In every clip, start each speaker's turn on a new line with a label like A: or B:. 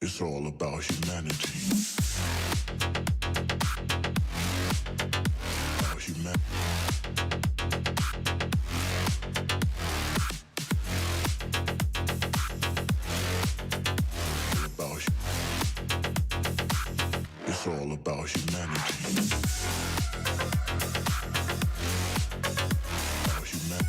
A: It's all about humanity. About humanity. It's all about humanity. About humanity.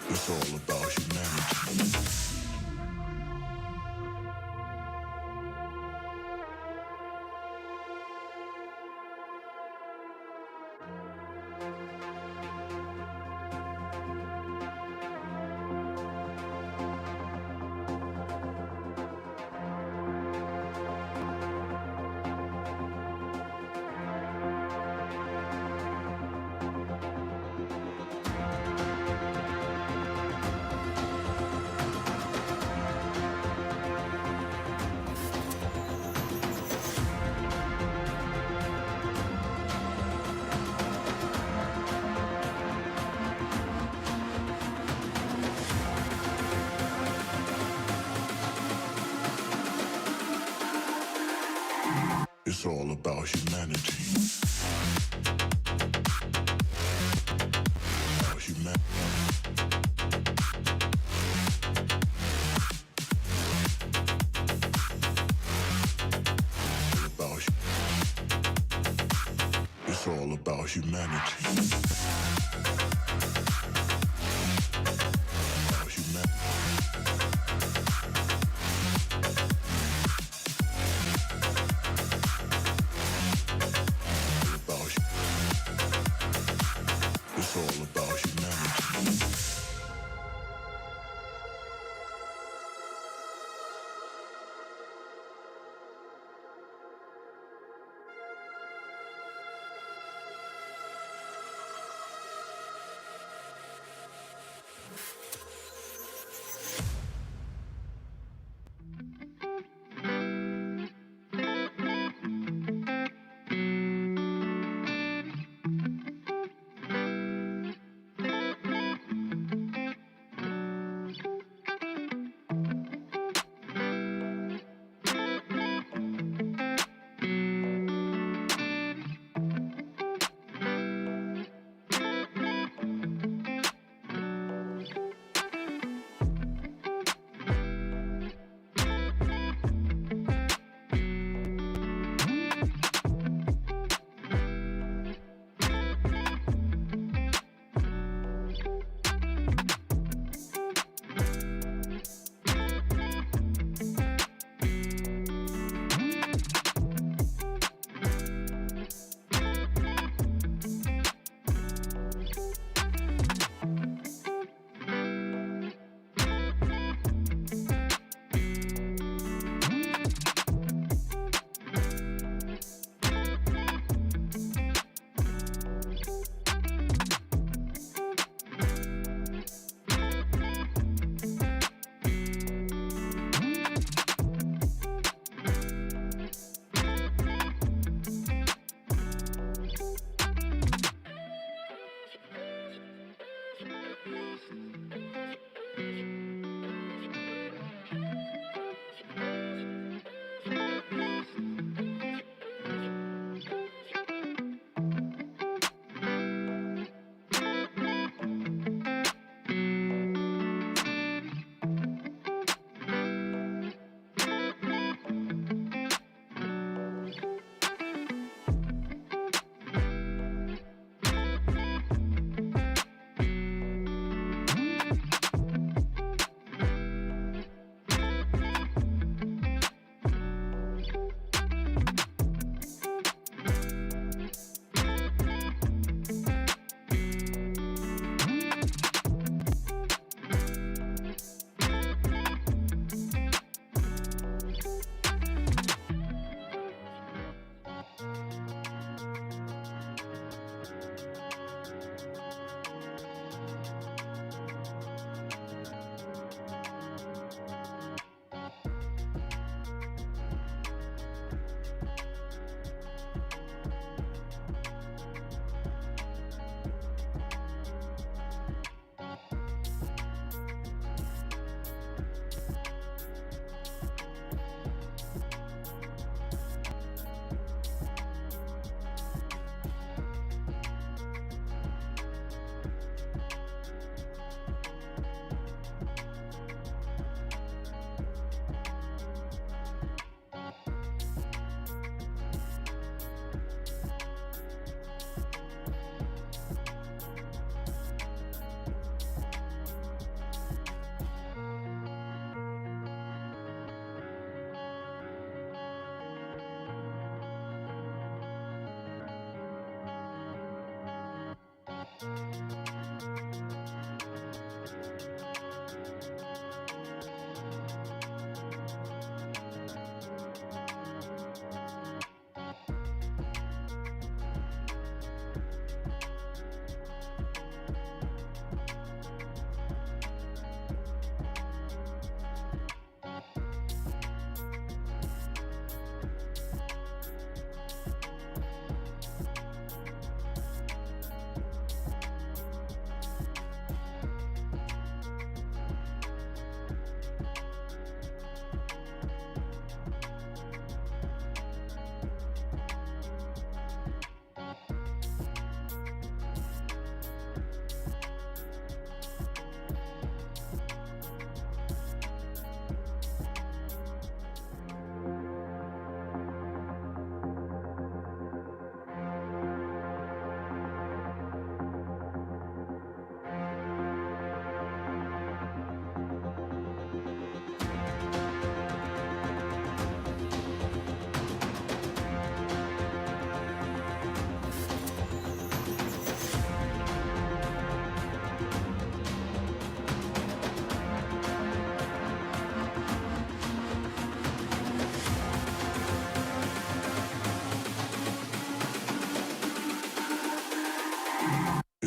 A: It's all about humanity. It's all about humanity. About humanity. It's all about humanity. About humanity. It's all about humanity.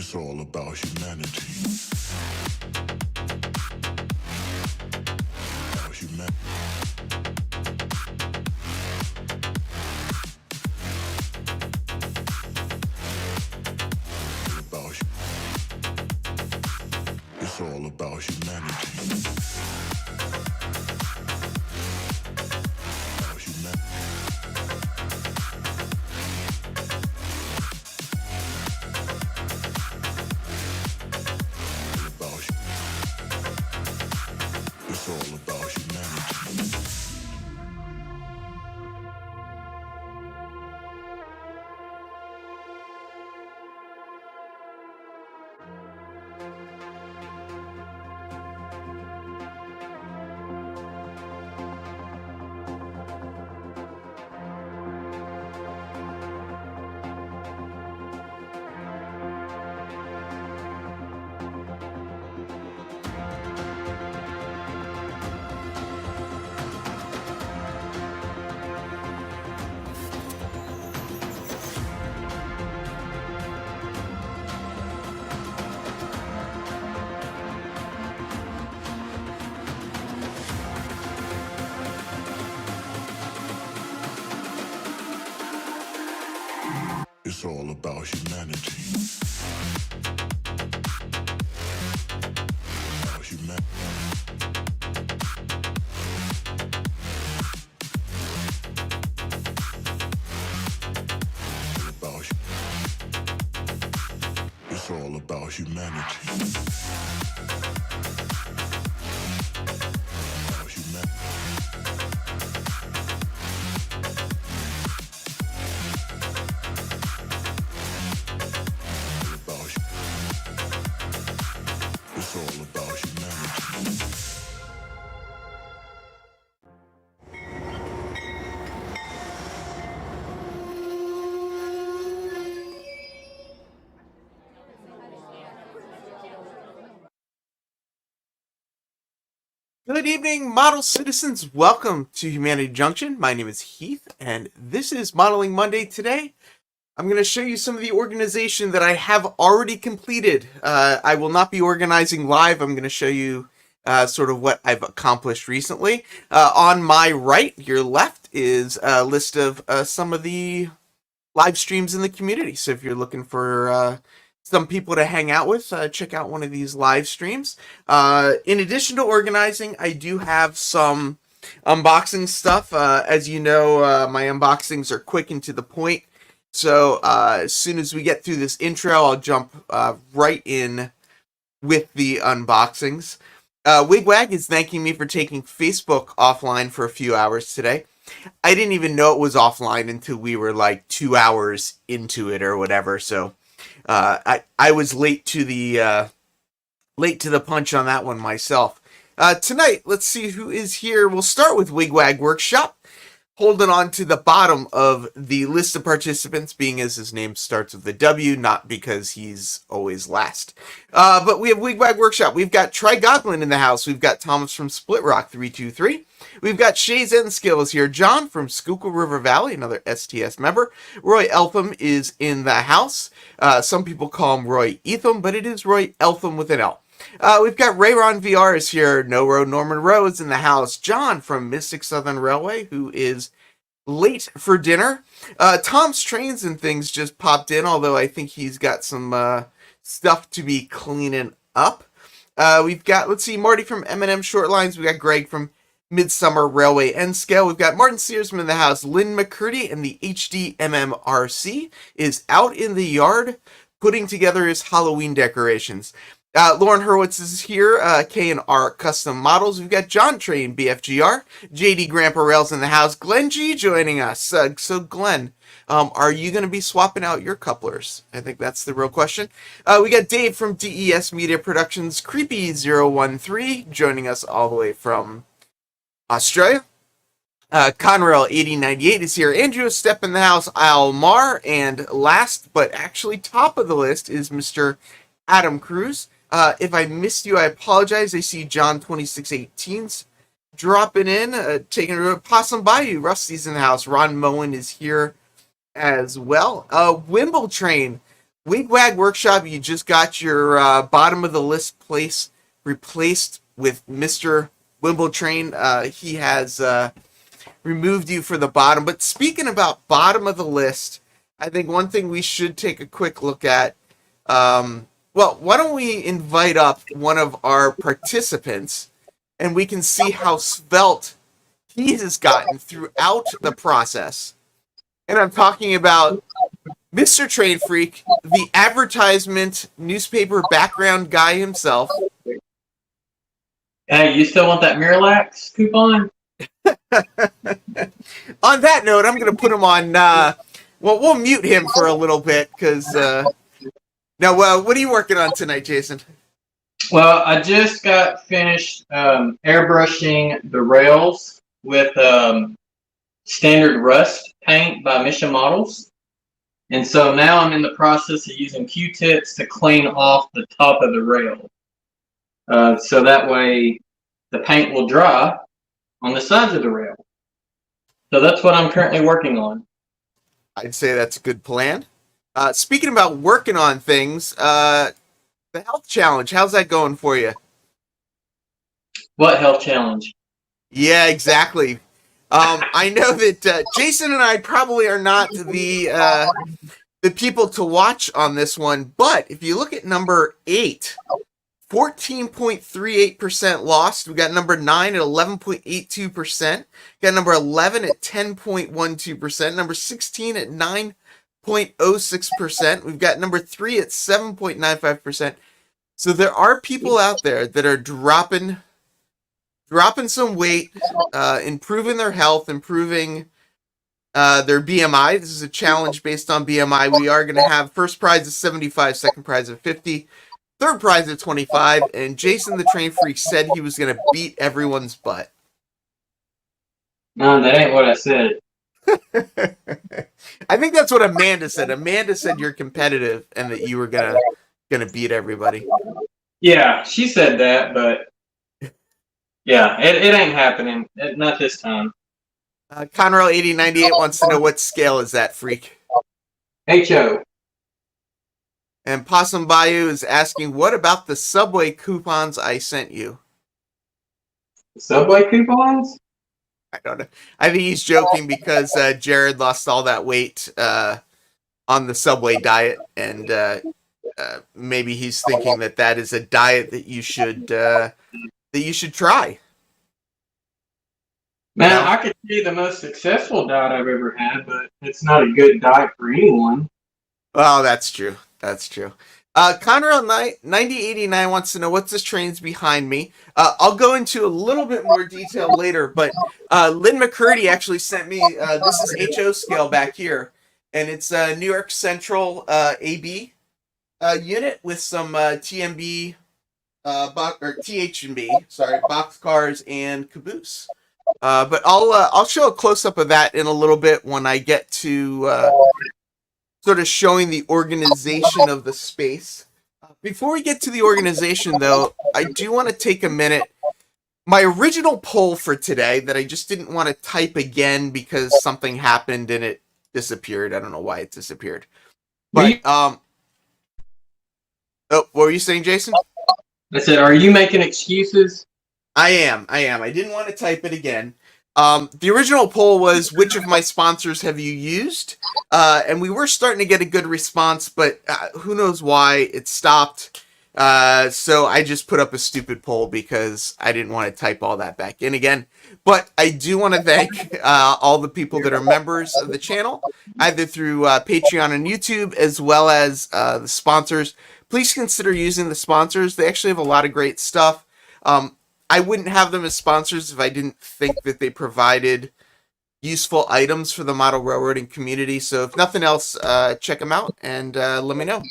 A: It's all about humanity. About humanity. It's all about humanity. About humanity. It's all about humanity. It's all about humanity. About humanity. It's all about humanity. About humanity. It's all about humanity.
B: Good evening, model citizens. Welcome to Humanity Junction. My name is Heath, and this is Modeling Monday. Today, I'm going to show you some of the organization that I have already completed. I will not be organizing live. I'm going to show you sort of what I've accomplished recently. On my right, your left, is a list of some of the live streams in the community. So if you're looking for some people to hang out with, check out one of these live streams. In addition to organizing, I do have some unboxing stuff. As you know, my unboxings are quick and to the point. So as soon as we get through this intro, I'll jump right in with the unboxings. Wigwag is thanking me for taking Facebook offline for a few hours today. I didn't even know it was offline until we were like 2 hours into it or whatever. So I was late to the punch on that one myself. Tonight, let's see who is here. We'll start with Wigwag Workshop, holding on to the bottom of the list of participants, being as his name starts with a W, not because he's always last. But we have Wigwag Workshop. We've got Trigoglin in the house. We've got Thomas from Split Rock 323. We've got Shay's End Skills here. John from Schuylkill River Valley, another STS member. Roy Eltham is in the house. Some people call him Roy Etham, but it is Roy Eltham with an L. We've got Rayron VR is here. No Road Norman Rose in the house. John from Mystic Southern Railway, who is late for dinner. Tom's Trains and Things just popped in, although I think he's got some stuff to be cleaning up. We've got, let's see, Marty from M&M Short Lines. We've got Greg from Midsummer Railway N Scale. We've got Martin Searsman in the house. Lynn McCurdy and the HD MMRC is out in the yard putting together his Halloween decorations. Lauren Hurwitz is here, K&R Custom Models. We've got John Train, BFGR, JD Grandpa Rails in the house, Glenn G joining us. So Glenn, are you going to be swapping out your couplers? I think that's the real question. We got Dave from DES Media Productions, Creepy013 joining us all the way from Australia. Conrail 8098 is here. Andrew Step in the house, Almar, and last but actually top of the list is Mr. Adam Cruz. If I missed you, I apologize. I see John 2618's dropping in, taking a Possum Bayou. Rusty's in the house. Ron Moen is here as well. Wimble Train Wigwag Workshop, you just got your bottom of the list place replaced with Mr. Wimbletrain. He has removed you for the bottom. But speaking about bottom of the list, I think one thing we should take a quick look at. Well, why don't we invite up one of our participants and we can see how svelte he has gotten throughout the process. And I'm talking about Mr. Trade Freak, the advertisement newspaper background guy himself.
C: Hey, you still want that Miralax coupon?
B: On that note, I'm going to put him on, well, we'll mute him for a little bit, because, now, what are you working on tonight, Jason?
C: Well, I just got finished airbrushing the rails with standard rust paint by Mission Models. And so now I'm in the process of using Q-tips to clean off the top of the rail. So that way the paint will dry on the sides of the rail. So that's what I'm currently working on.
B: I'd say that's a good plan. Speaking about working on things, the health challenge, how's that going for you?
C: What health challenge?
B: Yeah, exactly. I know that Jason and I probably are not the people to watch on this one, but if you look at number 8, 14.38% lost. We got number 9 at 11.82%. Got number 11 at 10.12%. Number 16 at 9.06%. We've got number 3 at 7.95%. So there are people out there that are dropping some weight, improving their health, improving their BMI. This is a challenge based on BMI. We are going to have first prize of 75, second prize of 50, third prize of 25, and Jason the Train Freak said he was going to beat everyone's butt.
C: No, that ain't what I said.
B: I think that's what Amanda said. Amanda said you're competitive and that you were gonna beat everybody.
C: Yeah, she said that, but yeah, it ain't happening. Not this time.
B: Conrail 8098 wants to know what scale is that, Freak?
C: HO.
B: And Possum Bayou is asking, what about the Subway coupons I sent you?
C: Subway coupons?
B: I don't know. I think he's joking because Jared lost all that weight on the Subway diet, and maybe he's thinking that is a diet that you should try.
C: Man, you know? I could be the most successful diet I've ever had, but it's not a good diet for anyone.
B: Well, that's true. That's true. Conrail 9089 wants to know what's this train's behind me. I'll go into a little bit more detail later, but Lynn McCurdy actually sent me, this is HO scale back here, and it's a New York Central AB unit with some TMB, or THB, sorry, boxcars and caboose. But I'll show a close-up of that in a little bit when I get to sort of showing the organization of the space. Before we get to the organization, though, I do want to take a minute. My original poll for today that I just didn't want to type again because something happened and it disappeared. I don't know why it disappeared. But, oh, what were you saying, Jason?
C: I said, are you making excuses?
B: I am. I didn't want to type it again. The original poll was, which of my sponsors have you used? And we were starting to get a good response, but who knows why it stopped. So I just put up a stupid poll because I didn't want to type all that back in again. But I do want to thank all the people that are members of the channel, either through Patreon and YouTube, as well as the sponsors. Please consider using the sponsors. They actually have a lot of great stuff. I wouldn't have them as sponsors if I didn't think that they provided useful items for the model railroading community. So if nothing else, check them out and let me know.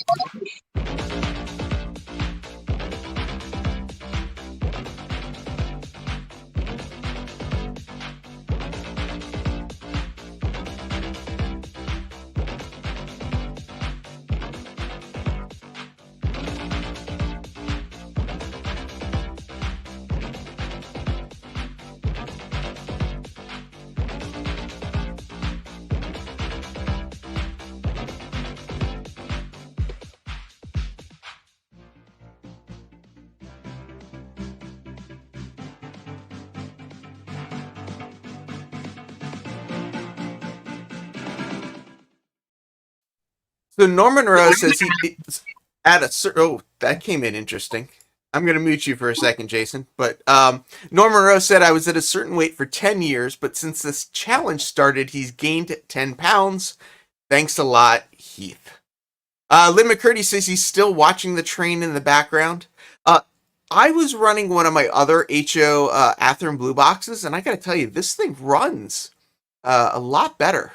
B: So Norman Rose says he at a certain. Oh, that came in interesting. I'm gonna mute you for a second, Jason. But Norman Rose said I was at a certain weight for 10 years, but since this challenge started, he's gained 10 pounds. Thanks a lot, Heath. Lynn McCurdy says he's still watching the train in the background. I was running one of my other HO Athearn Blue boxes, and I gotta tell you, this thing runs a lot better.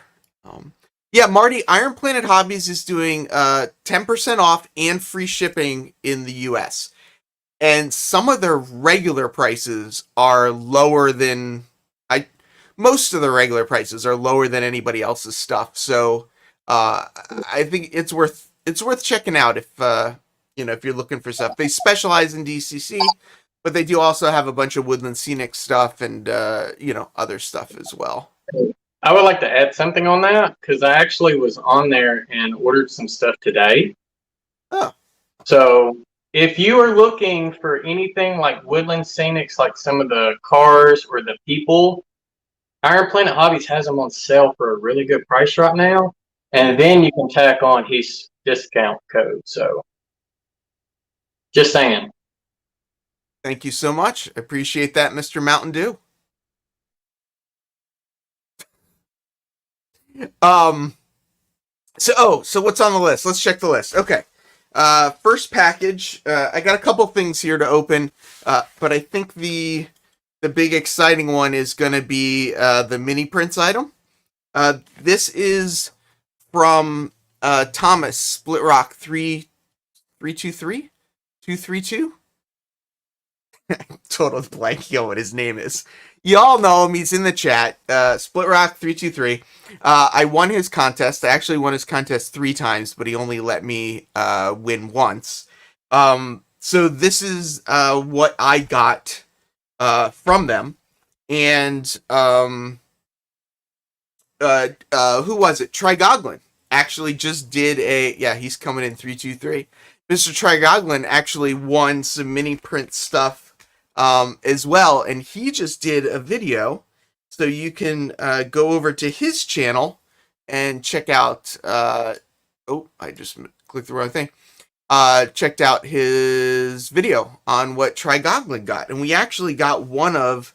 B: Yeah, Marty, Iron Planet Hobbies is doing 10% off and free shipping in the US. And some of their regular prices are lower than most of the regular prices are lower than anybody else's stuff. So I think it's worth checking out if if you're looking for stuff. They specialize in DCC, but they do also have a bunch of Woodland Scenic stuff and other stuff as well.
C: I would like to add something on that because I actually was on there and ordered some stuff today.
B: Oh.
C: So if you are looking for anything like Woodland Scenics, like some of the cars or the people, Iron Planet Hobbies has them on sale for a really good price right now. And then you can tack on his discount code. So just saying.
B: Thank you so much. I appreciate that, Mr. Mountain Dew. So what's on the list? Let's check the list. Okay. First package. I got a couple things here to open, but I think the big exciting one is going to be the mini prints item. This is from Thomas Split Rock 323 232. Total blank on what his name is. Y'all know him. He's in the chat. Split Rock 323. I won his contest. I actually won his contest 3 times, but he only let me win once. So this is what I got from them. And who was it? Trigoglin actually just did he's coming in 323. Mr. Trigoglin actually won some mini print stuff as well, and he just did a video, so you can go over to his channel and check out I just clicked the wrong thing. Checked out his video on what Trigoglin got, and we actually got one of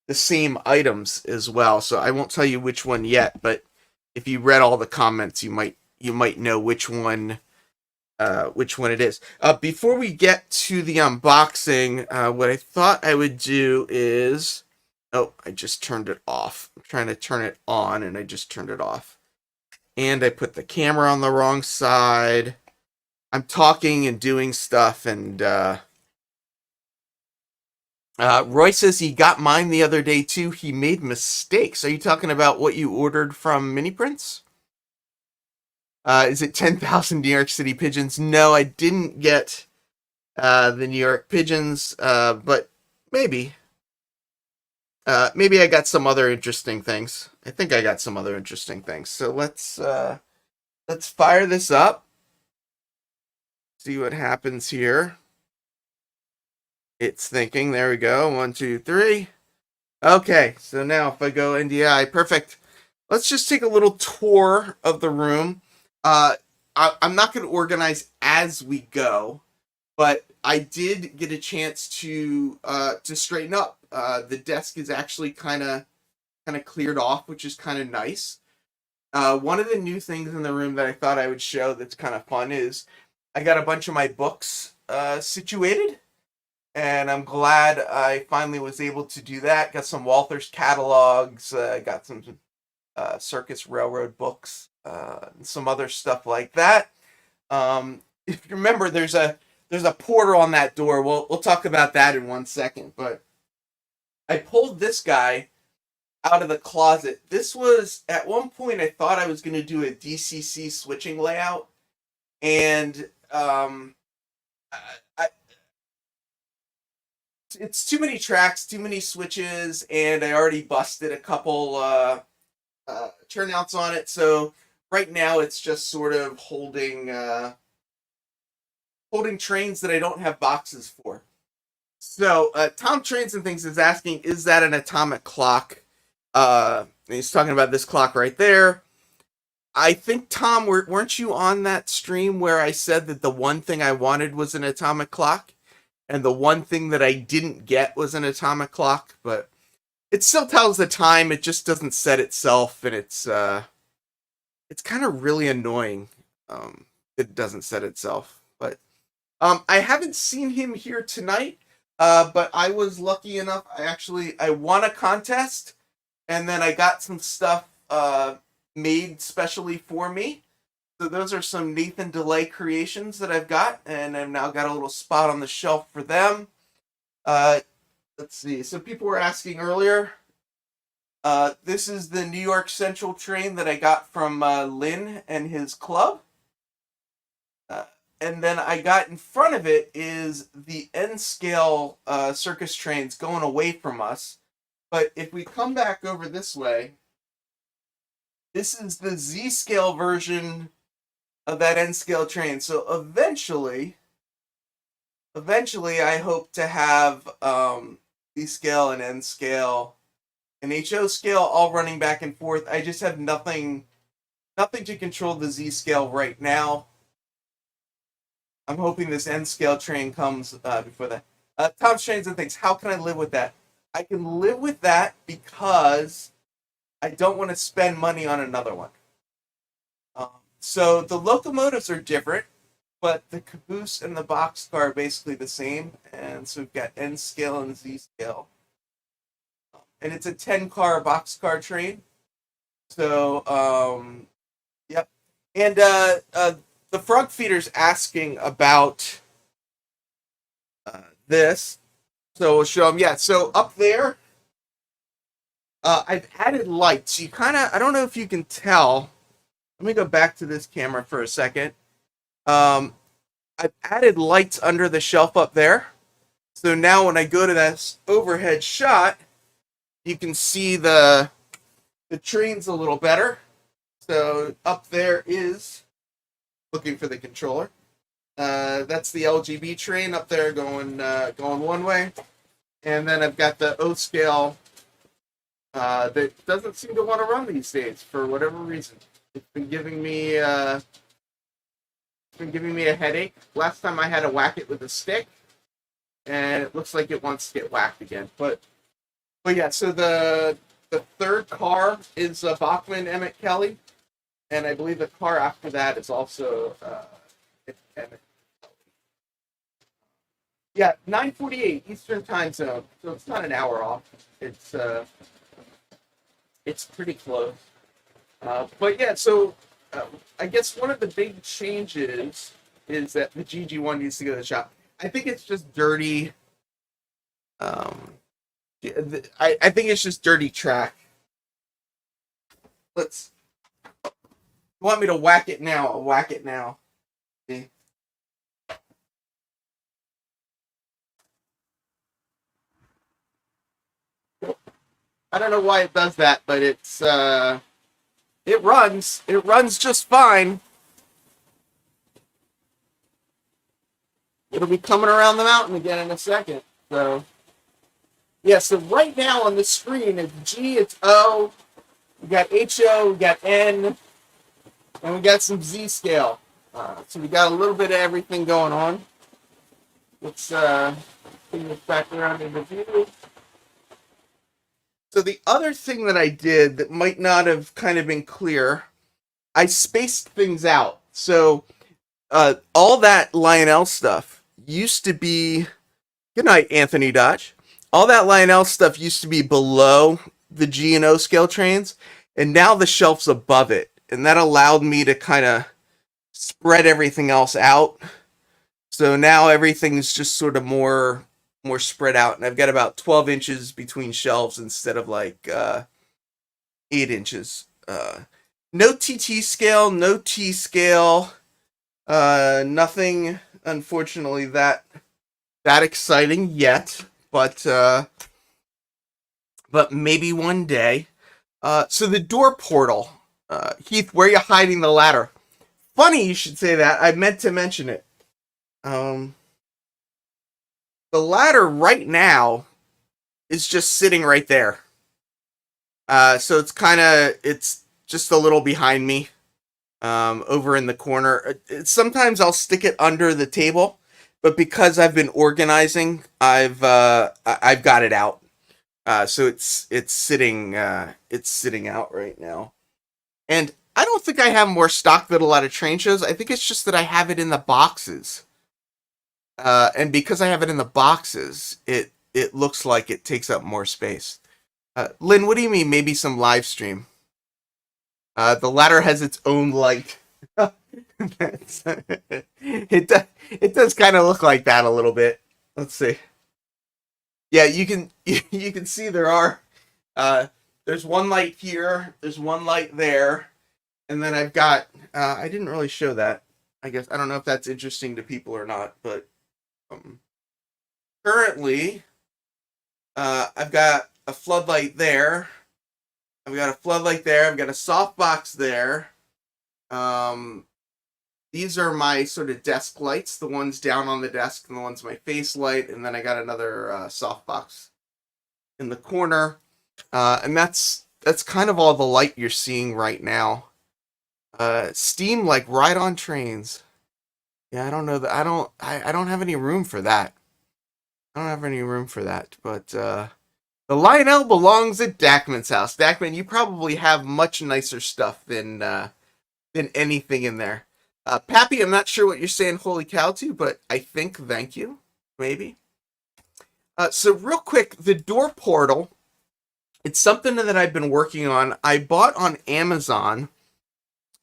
B: the same items as well, so I won't tell you which one yet, but if you read all the comments, you might know which one it is. Before we get to the unboxing, what I thought I would do is... Oh, I just turned it off. I'm trying to turn it on, and I just turned it off. And I put the camera on the wrong side. I'm talking and doing stuff, and Roy says he got mine the other day, too. He made mistakes. Are you talking about what you ordered from Mini Prints? Is it 10,000 New York City pigeons? No, I didn't get the New York pigeons, but maybe. Maybe I got some other interesting things. I think I got some other interesting things. So let's fire this up. See what happens here. It's thinking. There we go. 1, 2, 3. Okay, so now if I go NDI, perfect. Let's just take a little tour of the room. I'm not going to organize as we go, but I did get a chance to straighten up. The desk is actually kind of cleared off, which is kind of nice. One of the new things in the room that I thought I would show that's kind of fun is I got a bunch of my books situated, and I'm glad I finally was able to do that. Got some Walther's catalogs, got some Circus Railroad books, and some other stuff like that. If you remember, there's a porter on that door. We'll talk about that in 1 second, but I pulled this guy out of the closet. This was, at one point, I thought I was going to do a DCC switching layout, and it's too many tracks, too many switches, and I already busted a couple turnouts on it, so right now it's just sort of holding trains that I don't have boxes for. So Tom Trains and Things is asking, is that an atomic clock? And he's talking about this clock right there. I think, Tom, weren't you on that stream where I said that the one thing I wanted was an atomic clock, and the one thing that I didn't get was an atomic clock? But it still tells the time. It just doesn't set itself, and it's kind of really annoying. It doesn't set itself. But I haven't seen him here tonight. But I was lucky enough. I won a contest, and then I got some stuff made specially for me. So those are some Nathan DeLay creations that I've got, and I've now got a little spot on the shelf for them. Let's see. So people were asking earlier. This is the New York Central train that I got from Lynn and his club. And then I got in front of it is the N-scale circus trains going away from us. But if we come back over this way, this is the Z-scale version of that N-scale train. So eventually I hope to have Z-scale and N-scale and HO scale all running back and forth. I just have nothing to control the Z-scale right now. I'm hoping this N-scale train comes before that. Tom's Trains and Things, how can I live with that? I can live with that because I don't want to spend money on another one. So the locomotives are different, but the caboose and the boxcar are basically the same. And so we've got N-scale and Z-scale. And it's a 10-car boxcar train. So, yep. And the frog feeder's asking about this. So we'll show them. Yeah, so up there, I've added lights. You kind of, I don't know if you can tell. Let me go back to this camera for a second. I've added lights under the shelf up there. So now when I go to this overhead shot, you can see the trains a little better. So up there is, looking for the controller. That's the LGB train up there going one way. And then I've got the O scale that doesn't seem to want to run these days for whatever reason. It's been giving me a headache. Last time I had to whack it with a stick, and it looks like it wants to get whacked again. But yeah, so the third car is Bachman Emmett Kelly, and I believe the car after that is also Emmett. Yeah, 9:48 Eastern Time Zone, so it's not an hour off. It's pretty close. But yeah, so I guess one of the big changes is that the GG1 needs to go to the shop. I think it's just dirty. I think it's just dirty track. You want me to whack it now? I'll whack it now. See? I don't know why it does that, but it runs just fine. It'll be coming around the mountain again in a second. So yeah, so right now on the screen it's G, it's O, we got HO, we got N, and we got some Z scale. So we got a little bit of everything going on. Let's bring this back around into view. So the other thing that I did that might not have kind of been clear, I spaced things out. So all that Lionel stuff used to be, good night, Anthony Dodge. All that Lionel stuff used to be below the G and O scale trains, and now the shelf's above it. And that allowed me to kind of spread everything else out. So now everything's just sort of more spread out, and I've got about 12 inches between shelves instead of like 8 inches. No TT scale, no T scale, nothing, unfortunately, that exciting yet, but maybe one day. So the door portal, Heath, where are you hiding the ladder? Funny you should say that. I meant to mention it. The ladder right now is just sitting right there. So it's just a little behind me. over in the corner. Sometimes I'll stick it under the table, but because I've been organizing, I've got it out. So it's sitting out right now. And I don't think I have more stock than a lot of train shows. I think it's just that I have it in the boxes. And because I have it in the boxes, it looks like it takes up more space. Lynn, what do you mean? Maybe some live stream? The ladder has its own light. It does kind of look like that a little bit. Let's see. Yeah, you can see there are there's one light here, there's one light there, and then I've got I didn't really show that. I guess I don't know if that's interesting to people or not, but currently I've got a floodlight there. I've got a floodlight there. I've got a softbox there. These are my sort of desk lights, the ones down on the desk and the ones my face light, and then I got another softbox in the corner, and that's kind of all the light you're seeing right now. Steam like right on trains. Yeah, I don't know that I don't have any room for that. I don't have any room for that, but the Lionel belongs at Dackman's house. Dackman, you probably have much nicer stuff than anything in there. Pappy, I'm not sure what you're saying holy cow to, but I think thank you, maybe. So real quick, the door portal, it's something that I've been working on. I bought on Amazon.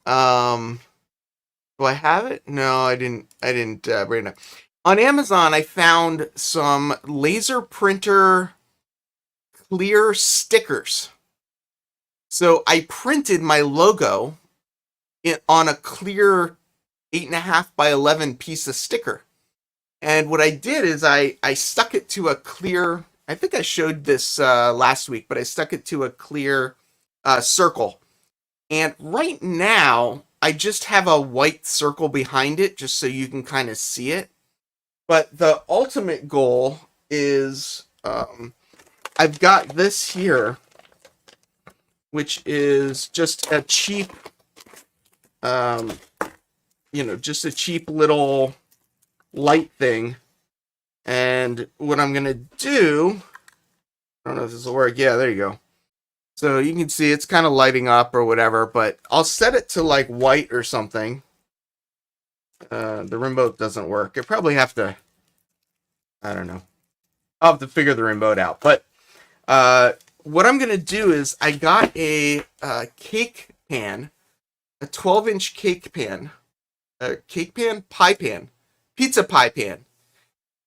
B: Do I have it? No, I didn't bring it up. On Amazon, I found some laser printer clear stickers. So I printed my logo on a clear 8.5 by 11 piece of sticker. And what I did is I stuck it to a clear, I think I showed this last week, but I stuck it to a clear circle. And right now, I just have a white circle behind it, just so you can kind of see it. But the ultimate goal is, I've got this here, which is just a cheap, just a cheap little light thing. And what I'm gonna do, I don't know if this will work. Yeah, there you go. So you can see it's kind of lighting up or whatever, but I'll set it to like white or something. The remote doesn't work. I probably have to, I don't know. I'll have to figure the remote out. But what I'm gonna do is I got a cake pan, a 12-inch cake pan, pie pan, pizza pie pan,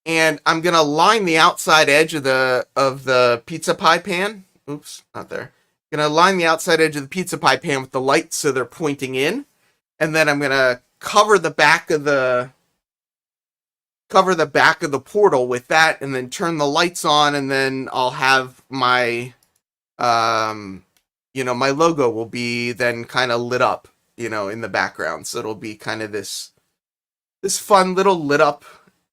B: and I'm gonna line the outside edge of the pizza pie pan. Oops, not there. I'm gonna line the outside edge of the pizza pie pan with the lights so they're pointing in, and then I'm gonna cover the back of the portal with that, and then turn the lights on, and then I'll have my my logo will be then kind of lit up, in the background. So it'll be kind of this fun little lit up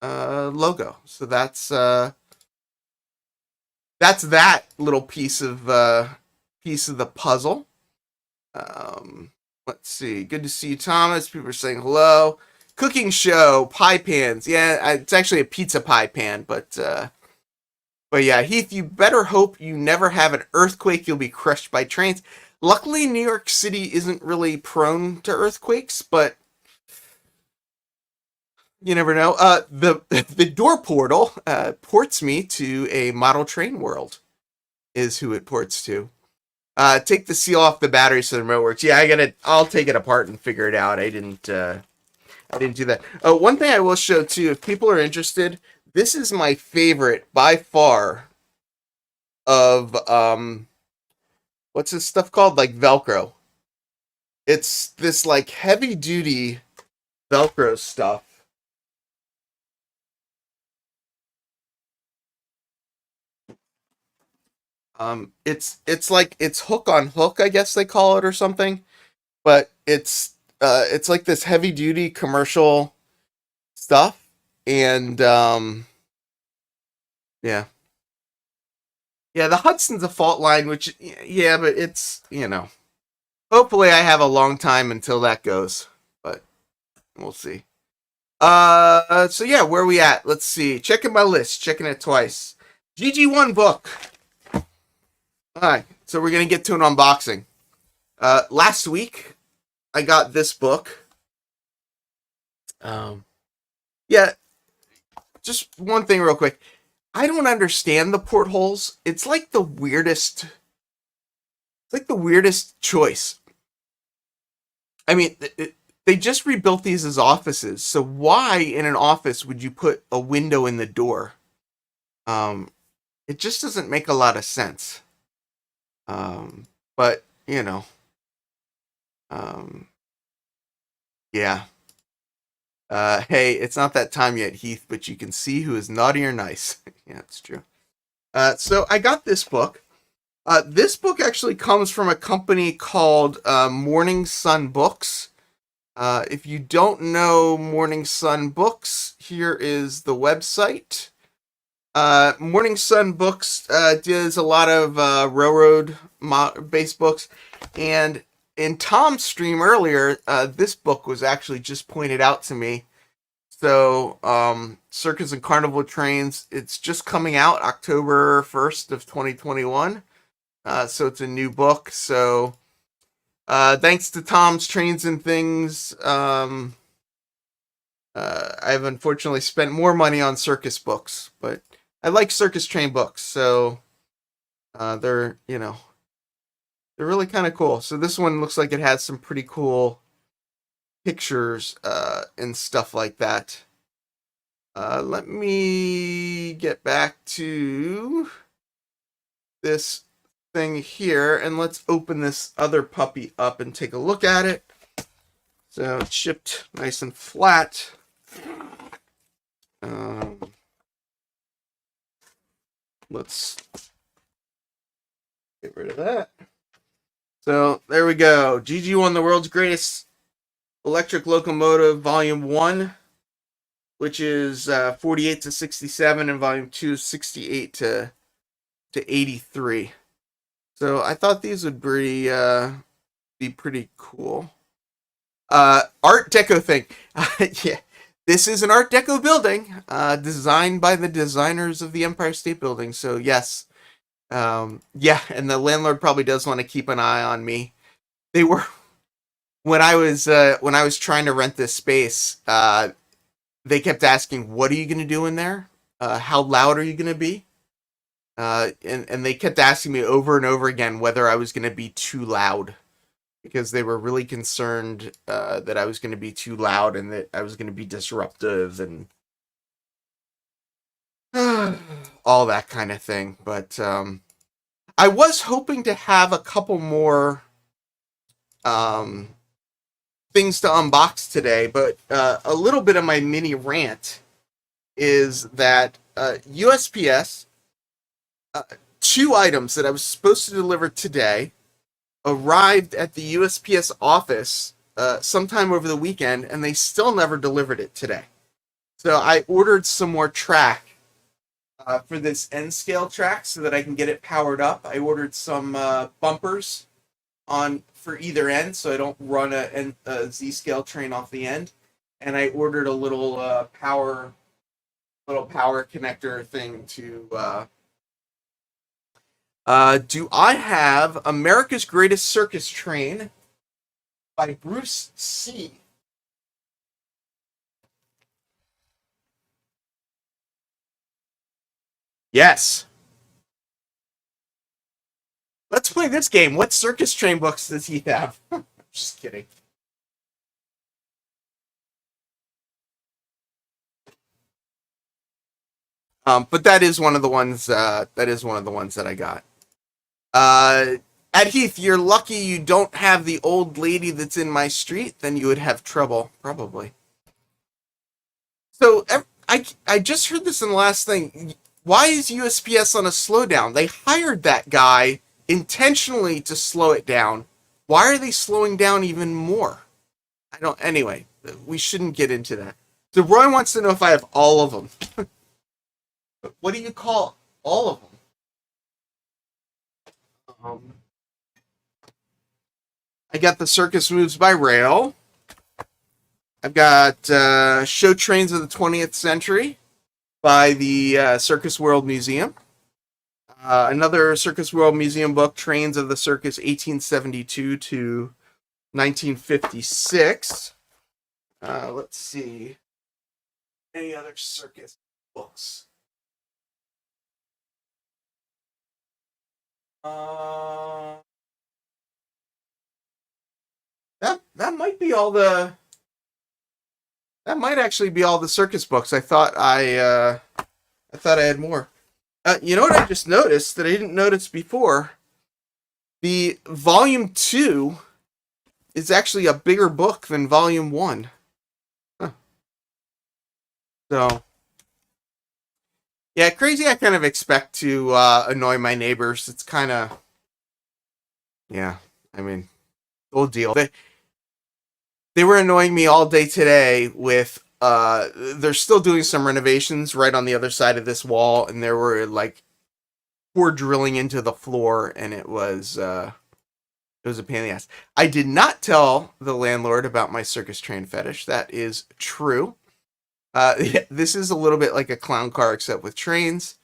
B: logo. So that's that little piece of the puzzle. Let's see. Good to see you, Thomas. People are saying hello. Cooking show, pie pans. Yeah, it's actually a pizza pie pan, but yeah, Heath, you better hope you never have an earthquake. You'll be crushed by trains. Luckily, New York City isn't really prone to earthquakes, but you never know. The door portal ports me to a model train world, is who it ports to. Take the seal off the battery so the remote works. Yeah, I'll take it apart and figure it out. I didn't do that. One thing I will show too, if people are interested, this is my favorite by far of what's this stuff called? Like Velcro. It's this like heavy duty Velcro stuff. It's like it's hook on hook, I guess they call it, or something. But it's like this heavy duty commercial stuff, and yeah, the Hudson's a fault line, which yeah, but it's hopefully I have a long time until that goes, but we'll see. So yeah, where are we at? Let's see. Checking my list, checking it twice. GG1 book. Alright, so we're gonna get to an unboxing. Last week, I got this book. Yeah, just one thing real quick. I don't understand the portholes. It's like the weirdest choice. I mean, they just rebuilt these as offices. So why in an office would you put a window in the door? It just doesn't make a lot of sense. But you know, yeah. Hey, it's not that time yet, Heath, but you can see who is naughty or nice. Yeah, it's true. So I got this book. This book actually comes from a company called Morning Sun Books. If you don't know Morning Sun Books, here is the website. Morning Sun Books does a lot of railroad-based books, and in Tom's stream earlier, this book was actually just pointed out to me. So, Circus and Carnival Trains, it's just coming out October 1st of 2021. So it's a new book. So, thanks to Tom's Trains and Things, I've unfortunately spent more money on circus books, but I like circus train books, so they're really kind of cool. So this one looks like it has some pretty cool pictures and stuff like that. Let me get back to this thing here, and let's open this other puppy up and take a look at it. So it's shipped nice and flat. Let's get rid of that. So there we go. GG1, the world's greatest electric locomotive, Volume 1, which is 48 to 67, and Volume 2 is 68 to 83. So I thought these would be pretty cool. Art Deco thing. Yeah. This is an Art Deco building, designed by the designers of the Empire State Building. So yes, yeah, and the landlord probably does want to keep an eye on me. They were when I was trying to rent this space. They kept asking, "What are you going to do in there? How loud are you going to be?" And they kept asking me over and over again whether I was going to be too loud, because they were really concerned that I was going to be too loud and that I was going to be disruptive and all that kind of thing. But I was hoping to have a couple more things to unbox today, but a little bit of my mini rant is that USPS, 2 items that I was supposed to deliver today arrived at the USPS office sometime over the weekend, and they still never delivered it today. So I ordered some more track for this N scale track so that I can get it powered up. I ordered some bumpers for either end so I don't run a Z scale train off the end, and I ordered a little power connector thing to. Do I have America's Greatest Circus Train by Bruce C. Yes. Let's play this game. What circus train books does he have? Just kidding. But that is one of the ones. That is one of the ones that I got. At Heath, you're lucky you don't have the old lady that's in my street. Then you would have trouble, probably. So I just heard this in the last thing. Why is USPS on a slowdown? They hired that guy intentionally to slow it down. Why are they slowing down even more? I don't. Anyway, we shouldn't get into that. So Roy wants to know if I have all of them. What do you call all of them? I got the Circus Moves by Rail. I've got Show Trains of the 20th Century by the Circus World Museum. Another Circus World Museum book, Trains of the Circus 1872 to 1956. Let's see. Any other circus books? That might be all the. That might actually be all the circus books. I thought I had more. You know what I just noticed that I didn't notice before? The volume 2 is actually a bigger book than volume 1. Huh. So, yeah, crazy. I kind of expect to annoy my neighbors. It's kind of, yeah. I mean, old deal. They were annoying me all day today with. They're still doing some renovations right on the other side of this wall, and there were like core drilling into the floor, and it was a pain in the ass. I did not tell the landlord about my circus train fetish. That is true. This is a little bit like a clown car, except with trains.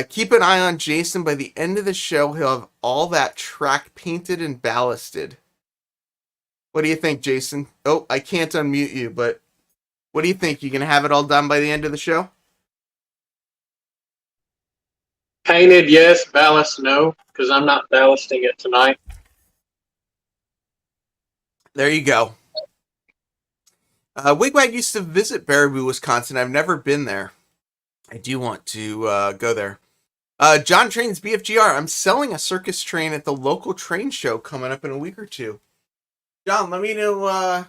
B: Keep an eye on Jason. By the end of the show, he'll have all that track painted and ballasted. What do you think, Jason? Oh, I can't unmute you, but what do you think? You gonna have it all done by the end of the show?
D: Painted, yes. Ballast, no, because I'm not ballasting it tonight.
B: There you go. Wigwag used to visit Baraboo, Wisconsin. I've never been there. I do want to go there. John Trains BFGR. I'm selling a circus train at the local train show coming up in a week or two. John, let me know.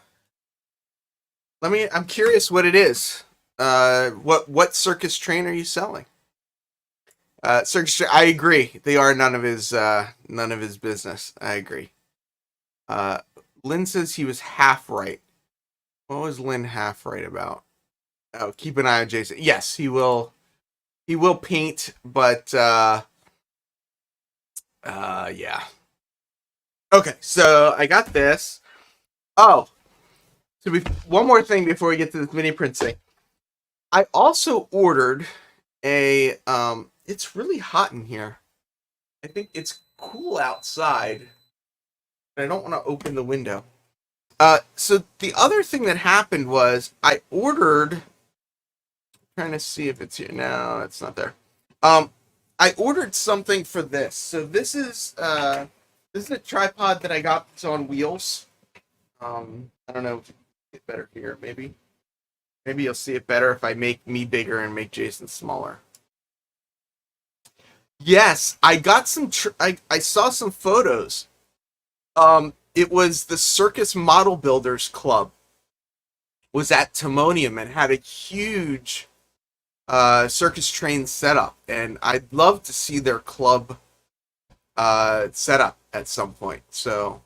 B: I'm curious what it is. What circus train are you selling? Circus. I agree. They are none of his business. I agree. Lynn says he was half right. What was Lynn half right about? Oh, keep an eye on Jason. Yes, he will. He will paint, but yeah. Okay, so I got this. Oh, one more thing before we get to this mini print thing. I also ordered a. It's really hot in here. I think it's cool outside. I don't want to open the window. So the other thing that happened was I ordered. Trying to see if it's here. No, it's not there. I ordered something for this. So this is a tripod that I got. It's on wheels. I don't know if you can get better here. Maybe you'll see it better if I make me bigger and make Jason smaller. Yes, I got some. I saw some photos. It was the Circus Model Builders Club. Was at Timonium and had a huge circus train setup, and I'd love to see their club set up at some point. So,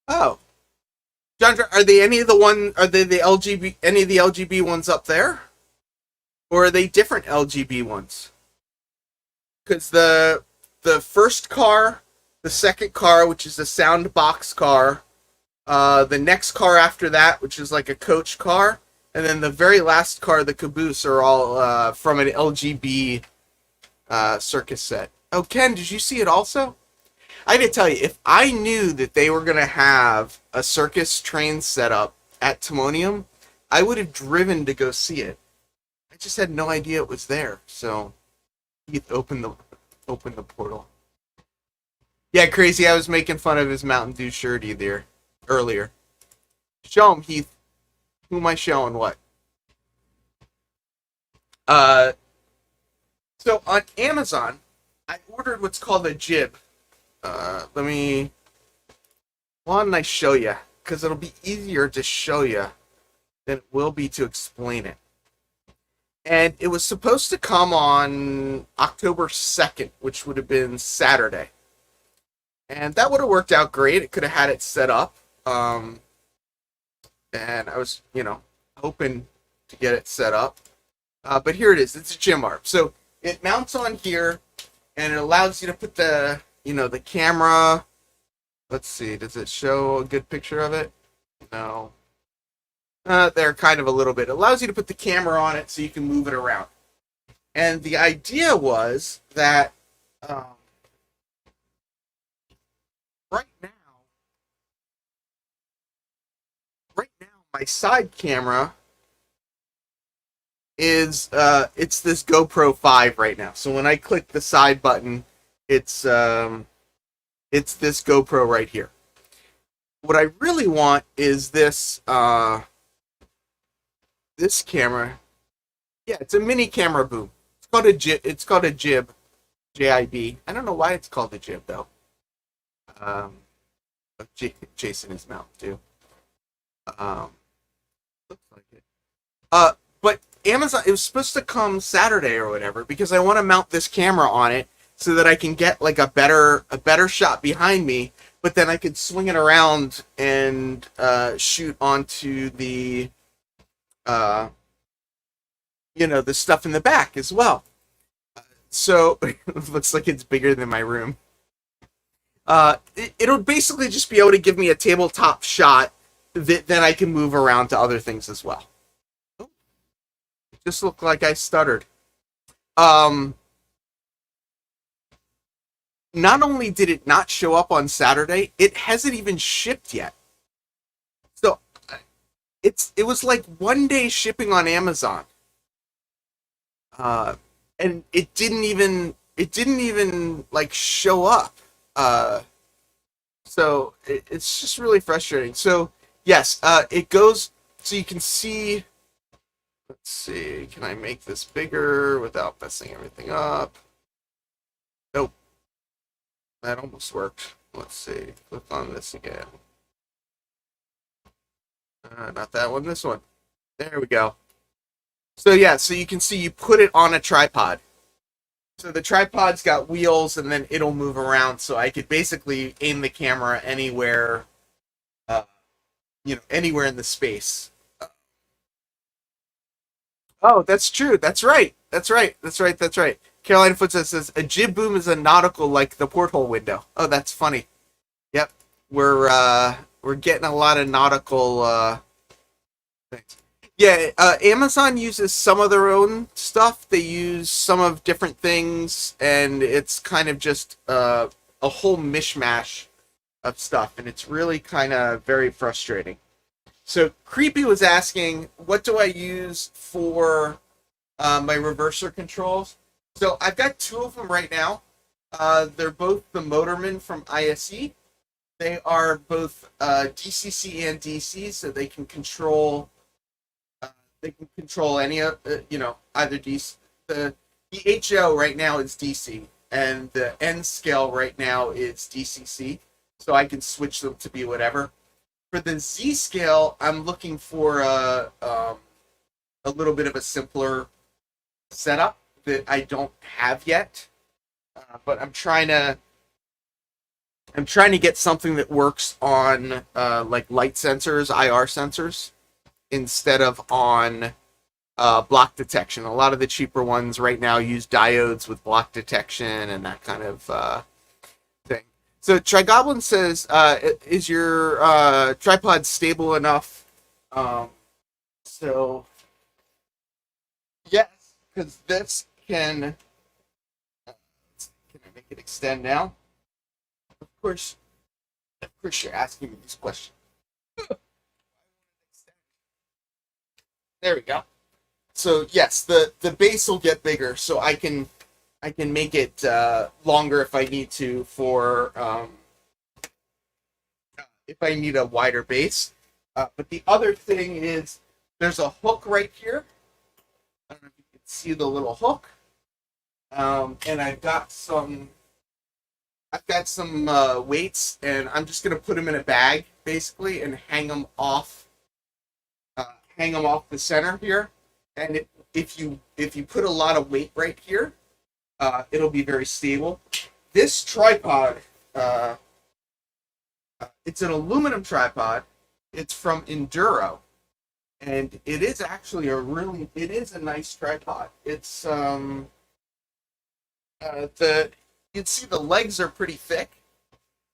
B: oh, John, are they any of the LGB ones up there, or are they different LGB ones? Because the first car, the second car, which is a sound box car, the next car after that, which is like a coach car, and then the very last car, the caboose, are all from an LGB circus set. Oh, Ken, did you see it also? I gotta tell you, if I knew that they were gonna have a circus train set up at Timonium, I would have driven to go see it. I just had no idea it was there. So, Heath, open the portal. Yeah, crazy. I was making fun of his Mountain Dew shirt earlier. Show him, Heath. Who am I showing what? So on Amazon, I ordered what's called a jib. Why don't I show you? Because it'll be easier to show you than it will be to explain it. And it was supposed to come on October 2nd, which would have been Saturday. And that would have worked out great. It could have had it set up. And I was, hoping to get it set up. But here it is. It's a gym arm. So it mounts on here, and it allows you to put the camera let's see. Does it show a good picture of it? No. There, kind of a little bit. It allows you to put the camera on it so you can move it around. And the idea was that right now, my side camera is it's this GoPro 5 right now. So when I click the side button, it's this GoPro right here. What I really want is this this camera. Yeah, it's a mini camera boom. It's called a jib, JIB. I don't know why it's called a jib though. Jason is mount too. Looks like it. But Amazon, it was supposed to come Saturday or whatever because I want to mount this camera on it so that I can get like a better shot behind me. But then I could swing it around and shoot onto the the stuff in the back as well. So it looks like it's bigger than my room. It'll basically just be able to give me a tabletop shot that then I can move around to other things as well. Oh, it just looked like I stuttered. Not only did it not show up on Saturday, it hasn't even shipped yet. So it was like 1 day shipping on Amazon. And it didn't even like show up. So it's just really frustrating. So yes, it goes, so you can see, let's see, can I make this bigger without messing everything up? Nope. That almost worked. Let's see, click on this again. Not that one, this one. There we go. So yeah, so you can see you put it on a tripod. So the tripod's got wheels and then it'll move around, so I could basically aim the camera anywhere, anywhere in the space. Oh, that's true. That's right. Carolina Footsteps says a jib boom is a nautical like the porthole window. Oh, that's funny. Yep, we're getting a lot of nautical things. Yeah, Amazon uses some of their own stuff. They use some of different things, and it's kind of just a whole mishmash of stuff, and it's really kind of very frustrating. So Creepy was asking, what do I use for my reverser controls? So I've got two of them right now. They're both the Motorman from ISE. They are both DCC and DC, so they can control. They can control any of either DC. The HO right now is DC, and the N scale right now is DCC. So I can switch them to be whatever. For the Z scale, I'm looking for a little bit of a simpler setup that I don't have yet, but I'm trying to get something that works on like light sensors, IR sensors, instead of on block detection. A lot of the cheaper ones right now use diodes with block detection and that kind of thing. So Trigoblin says, is your tripod stable enough? So yes, because this can I make it extend now? Of course you're asking me these questions. There we go. So yes, the base will get bigger, so I can make it longer if I need to for if I need a wider base. But the other thing is there's a hook right here. I don't know if you can see the little hook. And I've got some weights, and I'm just gonna put them in a bag basically and hang them off the center here. And if you put a lot of weight right here, it'll be very stable. This tripod, it's an aluminum tripod. It's from Enduro, and it is actually a nice tripod. It's you'd see the legs are pretty thick,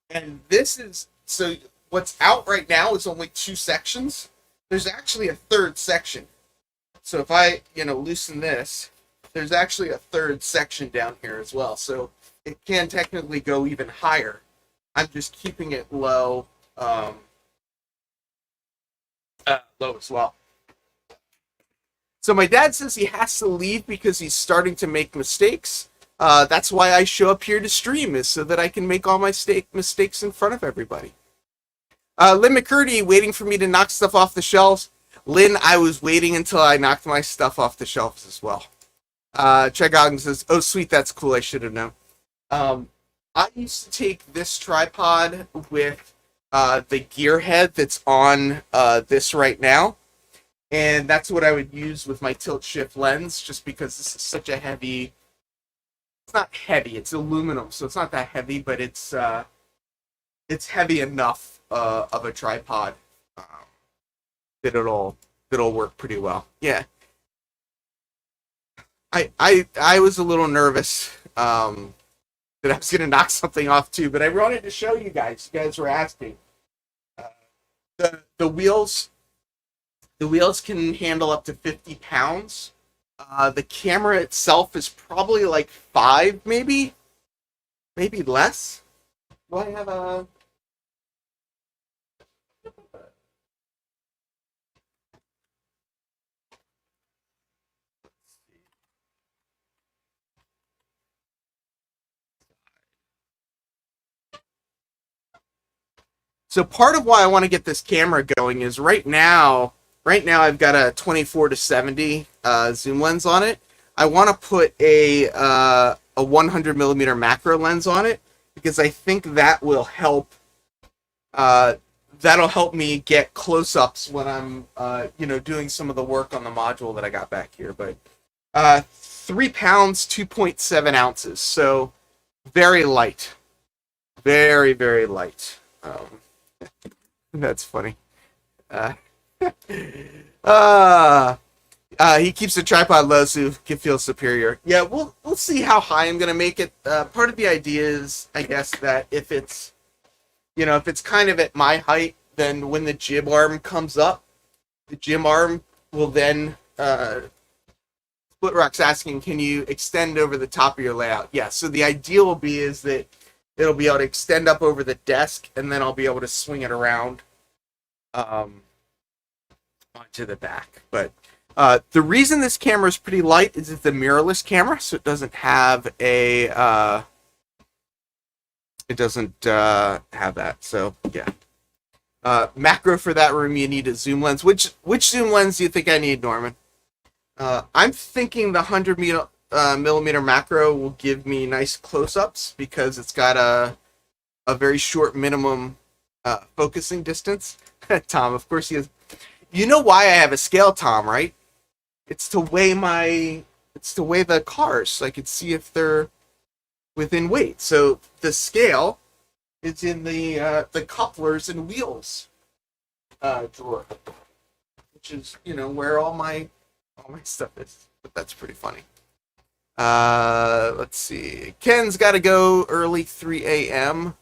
B: And this is, so what's out right now is only 2 sections. There's actually a third section. So if I, loosen this, there's actually a third section down here as well. So it can technically go even higher. I'm just keeping it low, low as well. So my dad says he has to leave because he's starting to make mistakes. That's why I show up here to stream, is so that I can make all my mistakes in front of everybody. Lynn McCurdy waiting for me to knock stuff off the shelves. Lynn, I was waiting until I knocked my stuff off the shelves as well. Chad Goggins says, oh, sweet, that's cool. I should have known. I used to take this tripod with the gear head that's on this right now. And that's what I would use with my tilt shift lens, just because this is such a heavy... It's not heavy, it's aluminum, so it's not that heavy, but it's heavy enough of a tripod that it'll work pretty well. Yeah. I was a little nervous that I was going to knock something off too, but I wanted to show you guys. You guys were asking. The wheels can handle up to 50 pounds. The camera itself is probably like 5, maybe less. Do I have a... So part of why I want to get this camera going is right now I've got a 24-70 zoom lens on it. I want to put a 100mm macro lens on it because I think that will help. That'll help me get close-ups when I'm doing some of the work on the module that I got back here. But 3 pounds, 2.7 ounces, so very light, very, very light. That's funny. He keeps the tripod low so he can feel superior. Yeah, we'll see how high I'm gonna make it. Part of the idea is, I guess, that if it's kind of at my height, then when the jib arm comes up, the jib arm will then. Split Rock's asking, can you extend over the top of your layout? Yeah. So the ideal will be is that it'll be able to extend up over the desk, and then I'll be able to swing it around onto the back. But the reason this camera is pretty light is it's a mirrorless camera, so it doesn't have a have that. So yeah. Macro for that room, you need a zoom lens. Which zoom lens do you think I need, Norman? I'm thinking the 100mm macro will give me nice close-ups because it's got a very short minimum focusing distance. Tom, of course he has. You know why I have a scale, Tom, right? It's to weigh the cars so I could see if they're within weight. So the scale is in the couplers and wheels drawer, which is where all my stuff is. But that's pretty funny. Let's see. Ken's got to go early 3 a.m.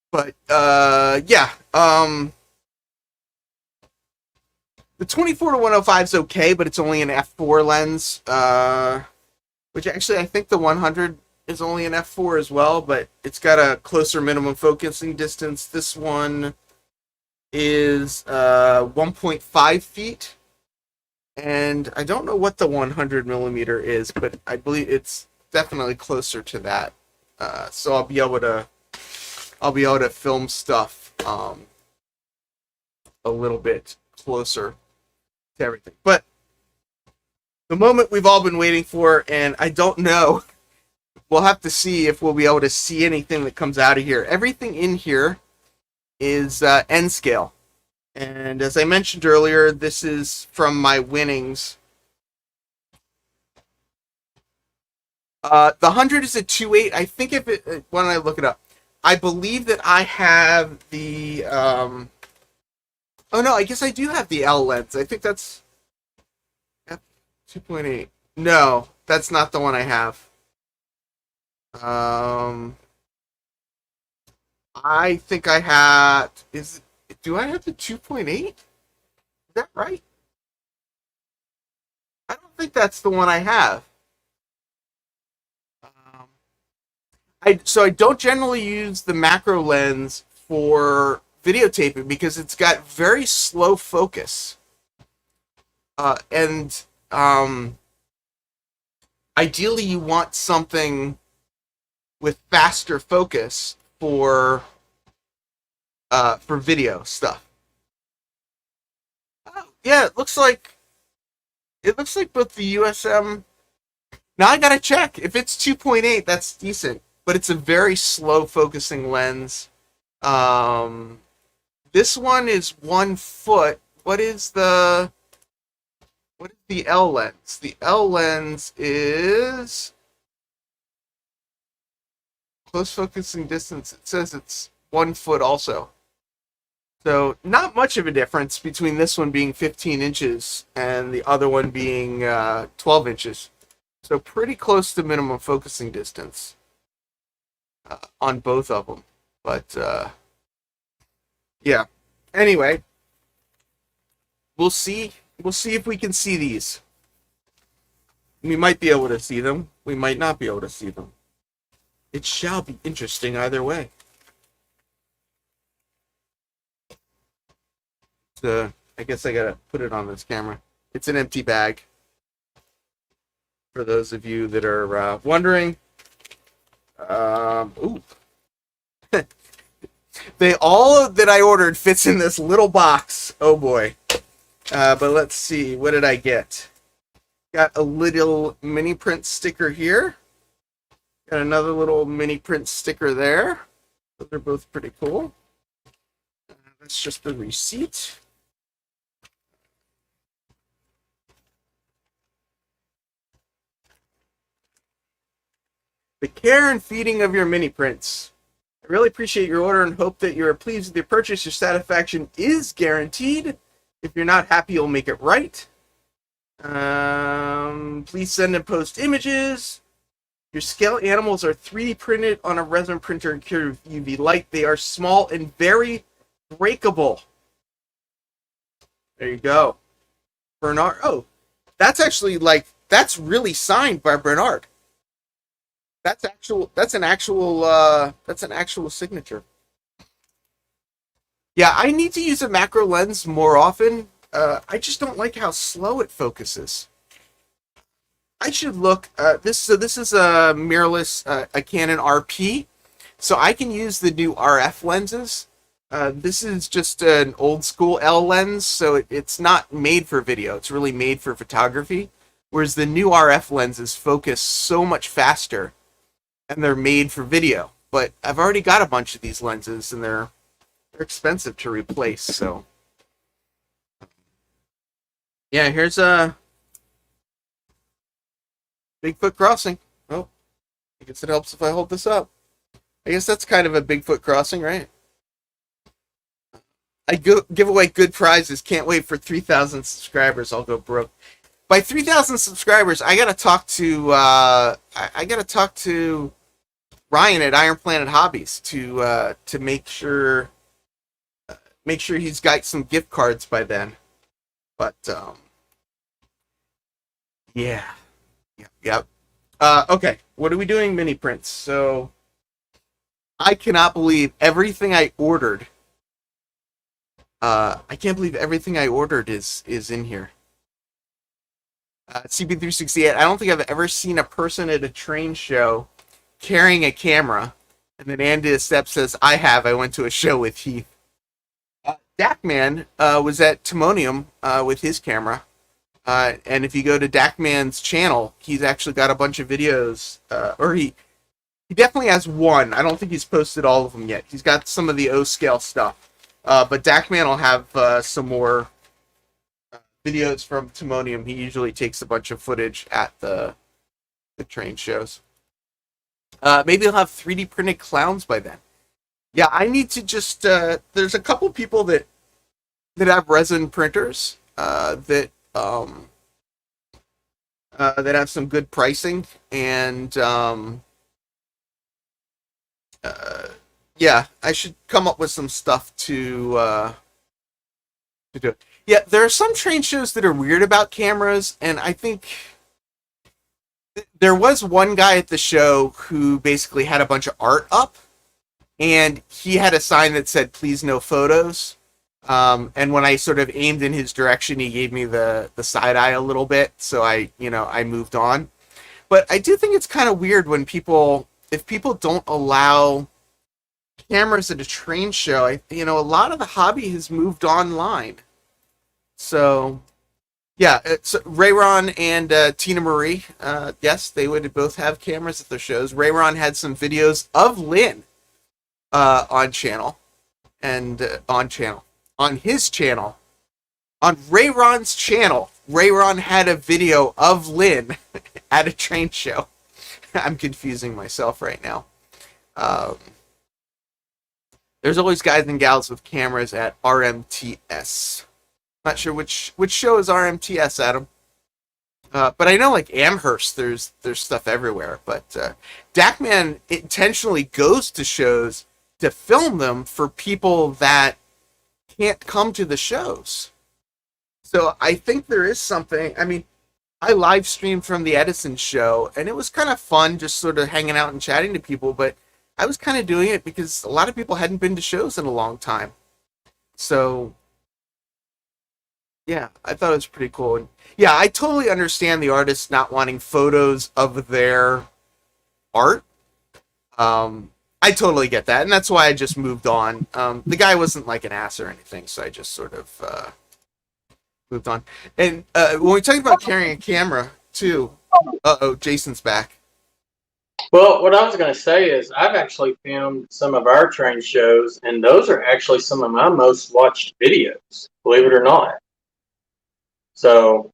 B: But yeah. The 24-105 is okay, but it's only an f4 lens. Which actually I think the 100 is only an f4 as well, but it's got a closer minimum focusing distance. This one is 1.5 feet. And I don't know what the 100mm is, but I believe it's definitely closer to that. So I'll be able to film stuff a little bit closer to everything. But the moment we've all been waiting for, and I don't know, we'll have to see if we'll be able to see anything that comes out of here. Everything in here is N scale. And as I mentioned earlier, this is from my winnings. The 100 is a 2.8. I think when I look it up, I believe that I have the, oh no, I guess I do have the L lens. I think that's F2.8. No, that's not the one I have. I think I had, do I have the 2.8? Is that right? I don't think that's the one I have. Um, so I don't generally use the macro lens for videotaping because it's got very slow focus. And ideally you want something with faster focus for video stuff. Oh, yeah, it looks like both the USM. Now I gotta check if it's 2.8. That's decent, but it's a very slow focusing lens. Um, this one is 1 foot. What is the L lens? The L lens is close focusing distance. It says it's 1 foot also. So not much of a difference between this one being 15 inches and the other one being 12 inches. So pretty close to minimum focusing distance on both of them. But yeah. Anyway, we'll see. We'll see if we can see these. We might be able to see them. We might not be able to see them. It shall be interesting either way. So I guess I gotta put it on this camera. It's an empty bag. For those of you that are wondering. Ooh. All that I ordered fits in this little box. Oh boy. But let's see. What did I get? Got a little mini print sticker here. Got another little mini print sticker there. Those are both pretty cool. That's just the receipt. The care and feeding of your mini prints. I really appreciate your order and hope that you are pleased with your purchase. Your satisfaction is guaranteed. If you're not happy, you'll make it right. Please send and post images. Your scale animals are 3D printed on a resin printer and cured with UV light. They are small and very breakable. There you go. Bernard. Oh, that's actually that's really signed by Bernard. That's an actual signature. Yeah, I need to use a macro lens more often. I just don't like how slow it focuses. I should look. This is a mirrorless, a Canon RP, so I can use the new RF lenses. This is just an old school L lens, so it's not made for video. It's really made for photography. Whereas the new RF lenses focus so much faster, and they're made for video. But I've already got a bunch of these lenses, and they're expensive to replace. So yeah, here's a Bigfoot crossing. Oh, I guess it helps if I hold this up. I guess that's kind of a Bigfoot crossing, right? I give away good prizes. Can't wait for 3,000 subscribers. I'll go broke. By 3,000 subscribers, I gotta talk to I gotta talk to Ryan at Iron Planet Hobbies to make sure he's got some gift cards by then. But yeah. Yep. Okay, what are we doing? Mini prints. So I cannot believe everything I ordered. I can't believe everything I ordered is in here. CP368. I don't think I've ever seen a person at a train show carrying a camera, and then Andy Step says, "I have. I went to a show with Heath." Dakman was at Timonium with his camera. And if you go to Dakman's channel, he's actually got a bunch of videos, or he definitely has one. I don't think he's posted all of them yet. He's got some of the O-scale stuff. But Dakman will have some more videos from Timonium. He usually takes a bunch of footage at the train shows. Maybe he'll have 3D printed clowns by then. Yeah, I need to just, there's a couple people that have resin printers, that have some good pricing, and Yeah, I should come up with some stuff to do. Yeah, there are some train shows that are weird about cameras, and I think there was one guy at the show who basically had a bunch of art up, and he had a sign that said "Please no photos." And when I sort of aimed in his direction, he gave me the side eye a little bit, so I moved on. But I do think it's kind of weird when if people don't allow cameras at a train show. A lot of the hobby has moved online. So yeah, Rayron and Tina Marie, yes, they would both have cameras at their shows. Rayron had some videos of Lynn on channel and on his channel, on Rayron's channel. Rayron had a video of Lynn at a train show. I'm confusing myself right now. There's always guys and gals with cameras at RMTS. Not sure which show is RMTS, Adam. But I know like Amherst, there's stuff everywhere. But Dakman intentionally goes to shows to film them for people that can't come to the shows. So I think there is something. I mean, I live streamed from the Edison show, and it was kind of fun just sort of hanging out and chatting to people. But I was kind of doing it because a lot of people hadn't been to shows in a long time. So yeah, I thought it was pretty cool. And yeah, I totally understand the artists not wanting photos of their art. I totally get that, and that's why I just moved on. The guy wasn't like an ass or anything, so I just sort of moved on. And when we're talking about carrying a camera, too, Jason's back.
D: Well, what I was going to say is I've actually filmed some of our train shows, and those are actually some of my most watched videos, believe it or not. So,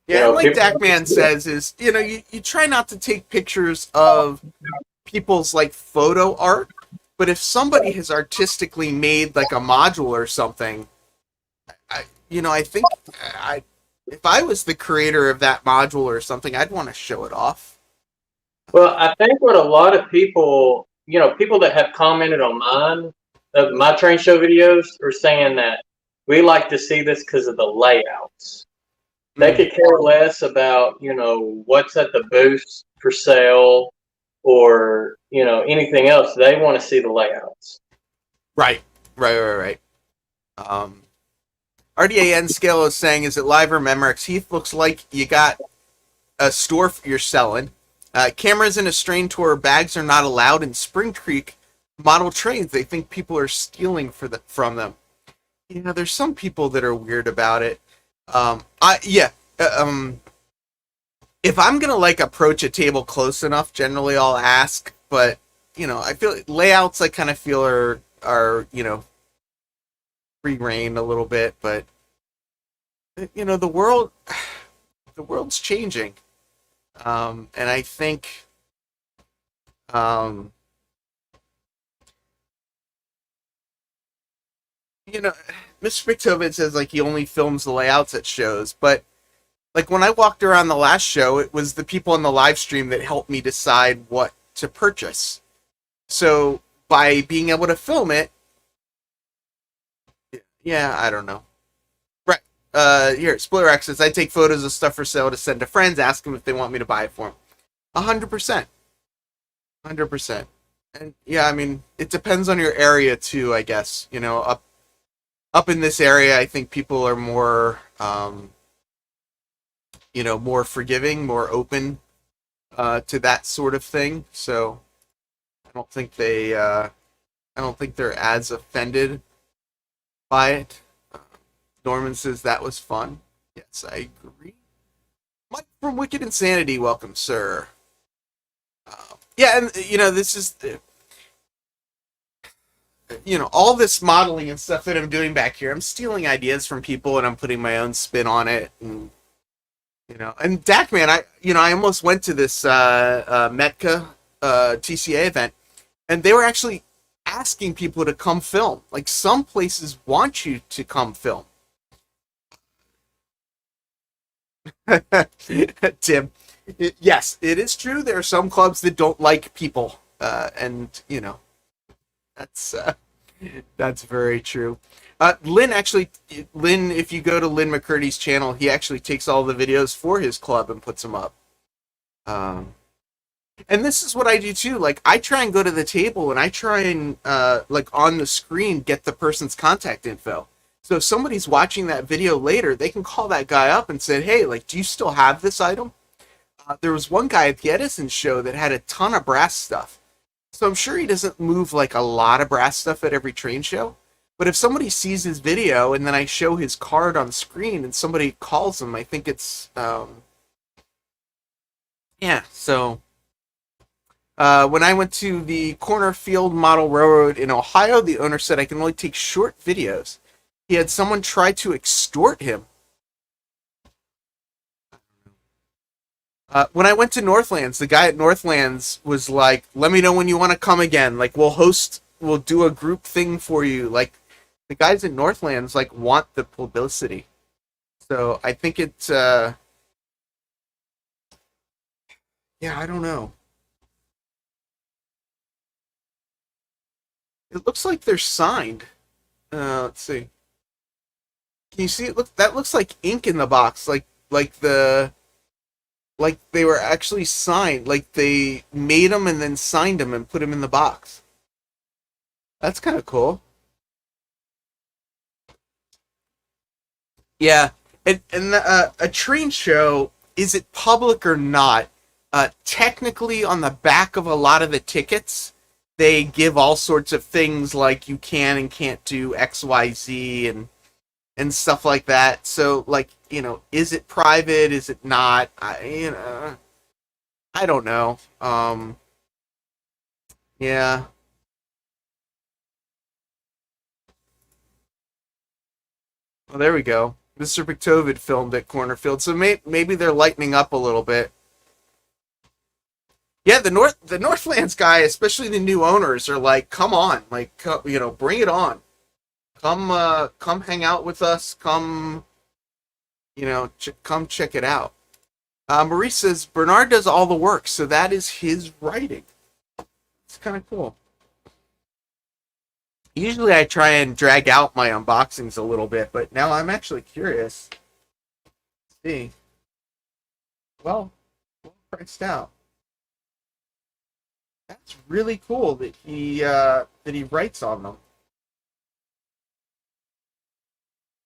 B: yeah, and like Dakman says, is you try not to take pictures of people's like photo art, but if somebody has artistically made like a module or something, I think if I was the creator of that module or something, I'd want to show it off.
D: Well, I think what a lot of people, people that have commented on my train show videos are saying that we like to see this because of the layouts. They could care less about, what's at the booth for sale or, anything else. They want to see the layouts.
B: Right. RDAN scale is saying, is it live or Memorex? Heath, looks like you got a store you're selling. Cameras in a strain tour, bags are not allowed in Spring Creek model trains. They think people are stealing from them. There's some people that are weird about it. If I'm gonna like approach a table close enough, generally I'll ask. But I feel layouts I kind of feel are free reign a little bit. But the world's changing, and I think Mr. Pictovid says like he only films the layouts at shows, but like when I walked around the last show, it was the people in the live stream that helped me decide what to purchase. So by being able to film it, yeah, I don't know. Right. Here, Splitter X says I take photos of stuff for sale to send to friends, ask them if they want me to buy it for them. 100%. 100%. And yeah, I mean, it depends on your area too, I guess. Up in this area, I think people are more, more forgiving, more open to that sort of thing. So I don't think they're as offended by it. Norman says that was fun. Yes, I agree. Mike from Wicked Insanity, welcome, sir. Yeah, and this is all this modeling and stuff that I'm doing back here. I'm stealing ideas from people and I'm putting my own spin on it. And and Dakman, I almost went to this Metka TCA event, and they were actually asking people to come film. Like some places want you to come film. Tim, yes, it is true. There are some clubs that don't like people And you know, that's very true. Lynn actually, Lynn, if you go to Lynn McCurdy's channel, he actually takes all the videos for his club and puts them up. And this is what I do too. Like, I try and go to the table and I try and, like, on the screen, get the person's contact info. So if somebody's watching that video later, they can call that guy up and say, hey, like, do you still have this item? There was one guy at the Edison show that had a ton of brass stuff. So I'm sure he doesn't move, like, a lot of brass stuff at every train show. But if somebody sees his video and then I show his card on screen and somebody calls him, I think it's, yeah, so... when I went to the Cornerfield Model Railroad in Ohio, the owner said I can only take short videos. He had someone try to extort him. When I went to Northlands, the guy at Northlands was like, let me know when you want to come again. Like, we'll do a group thing for you. Like, the guys at Northlands, like, want the publicity. So I think it's, yeah, I don't know. It looks like they're signed. Let's see. Can you see it? Look, that looks like ink in the box. Like they were actually signed. Like they made them and then signed them and put them in the box. That's kind of cool. Yeah, and a train show, is it public or not? Technically, on the back of a lot of the tickets, they give all sorts of things like you can and can't do X, Y, Z, and stuff like that. So, like, you know, is it private? Is it not? I don't know. Yeah. Well, there we go. Mr. Pictovid filmed at Cornerfield, so maybe they're lightening up a little bit. Yeah, the Northlands guy, especially the new owners, are like, come on, like, you know, bring it on. Come hang out with us. Come, you know, come check it out. Marie says Bernard does all the work, so that is his writing. It's kind of cool. Usually I try and drag out my unboxings a little bit, but now I'm actually curious. Let's see. Well priced out. That's really cool that he writes on them.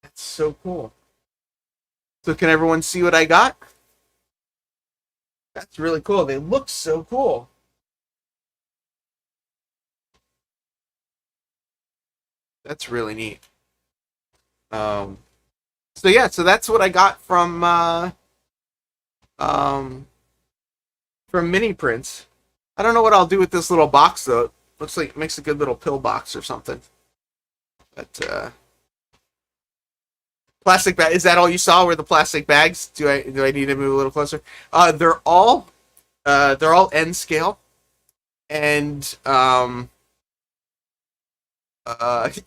B: That's so cool. So can everyone see what I got? That's really cool. They look so cool. That's really neat. So yeah, so that's what I got from Mini Prints. I don't know what I'll do with this little box though. Looks like it makes a good little pill box or something. But plastic bag, is that all you saw? Were the plastic bags? Do I need to move a little closer? They're all N scale, and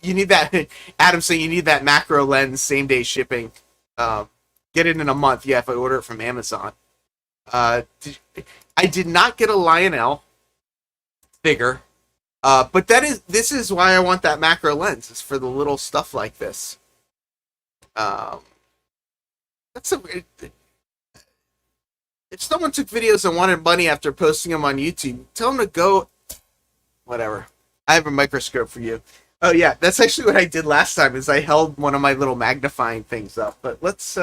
B: you need that. Adam's saying you need that macro lens, same day shipping. Get it in a month. Yeah, if I order it from Amazon. I did not get a Lionel figure, but this is why I want that macro lens. It's for the little stuff like this. That's if someone took videos and wanted money after posting them on YouTube, tell them to go. Whatever. I have a microscope for you. Oh yeah, that's actually what I did last time. Is I held one of my little magnifying things up. But let's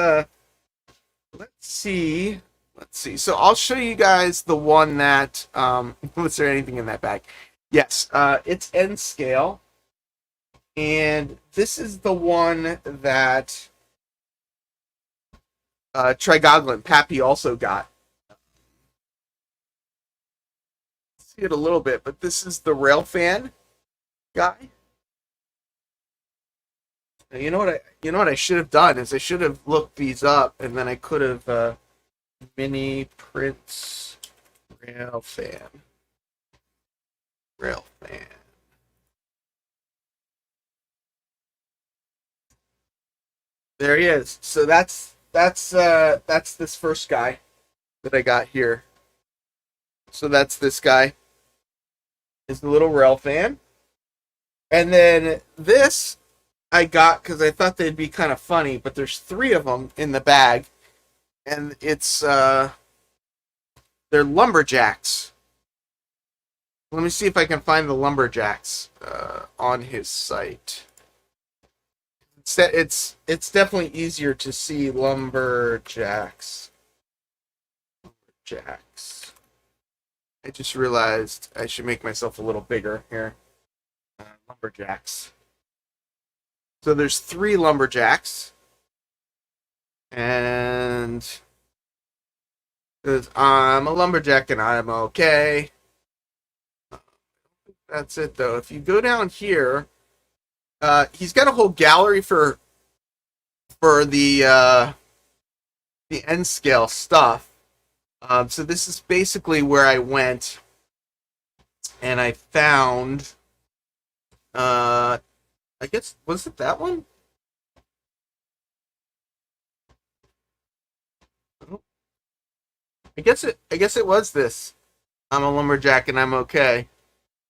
B: see. Let's see. So I'll show you guys the one that. Was there anything in that bag? Yes. It's N scale, and this is the one that Trigoglin Pappy also got. See it a little bit, but this is the rail fan guy. Now, you know what I should have done is I should have looked these up, and then I could have Mini Prints rail fan. There he is. So that's this first guy that I got here. So that's this guy. is the little rail fan. And then this I got because I thought they'd be kind of funny, but there's 3 of them in the bag, and it's they're lumberjacks. Let me see if I can find the lumberjacks on his site. It's definitely easier to see lumberjacks. Lumberjacks. I just realized I should make myself a little bigger here. Lumberjacks. So there's 3 lumberjacks, and I'm a lumberjack and I'm okay. That's it though. If you go down here, he's got a whole gallery for the N scale stuff. So this is basically where I went, and I found. I guess, was it that one? I guess it was this. I'm a lumberjack and I'm okay.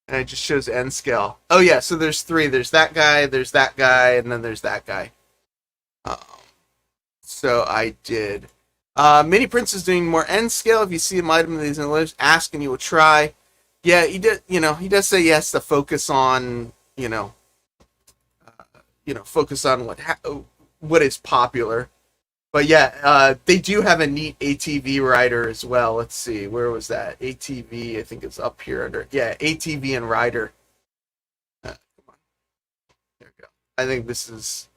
B: And it just shows N scale. Oh yeah, so there's 3. There's that guy, and then there's that guy. So I did. Mini Prince is doing more N scale. If you see an item of these in the list, ask and you will try. Yeah, he did. He does say yes to focus on focus on what is popular. But yeah, they do have a neat ATV rider as well. Let's see, where was that? ATV, I think it's up here under. Yeah, ATV and rider. Come on, there we go. I think this is.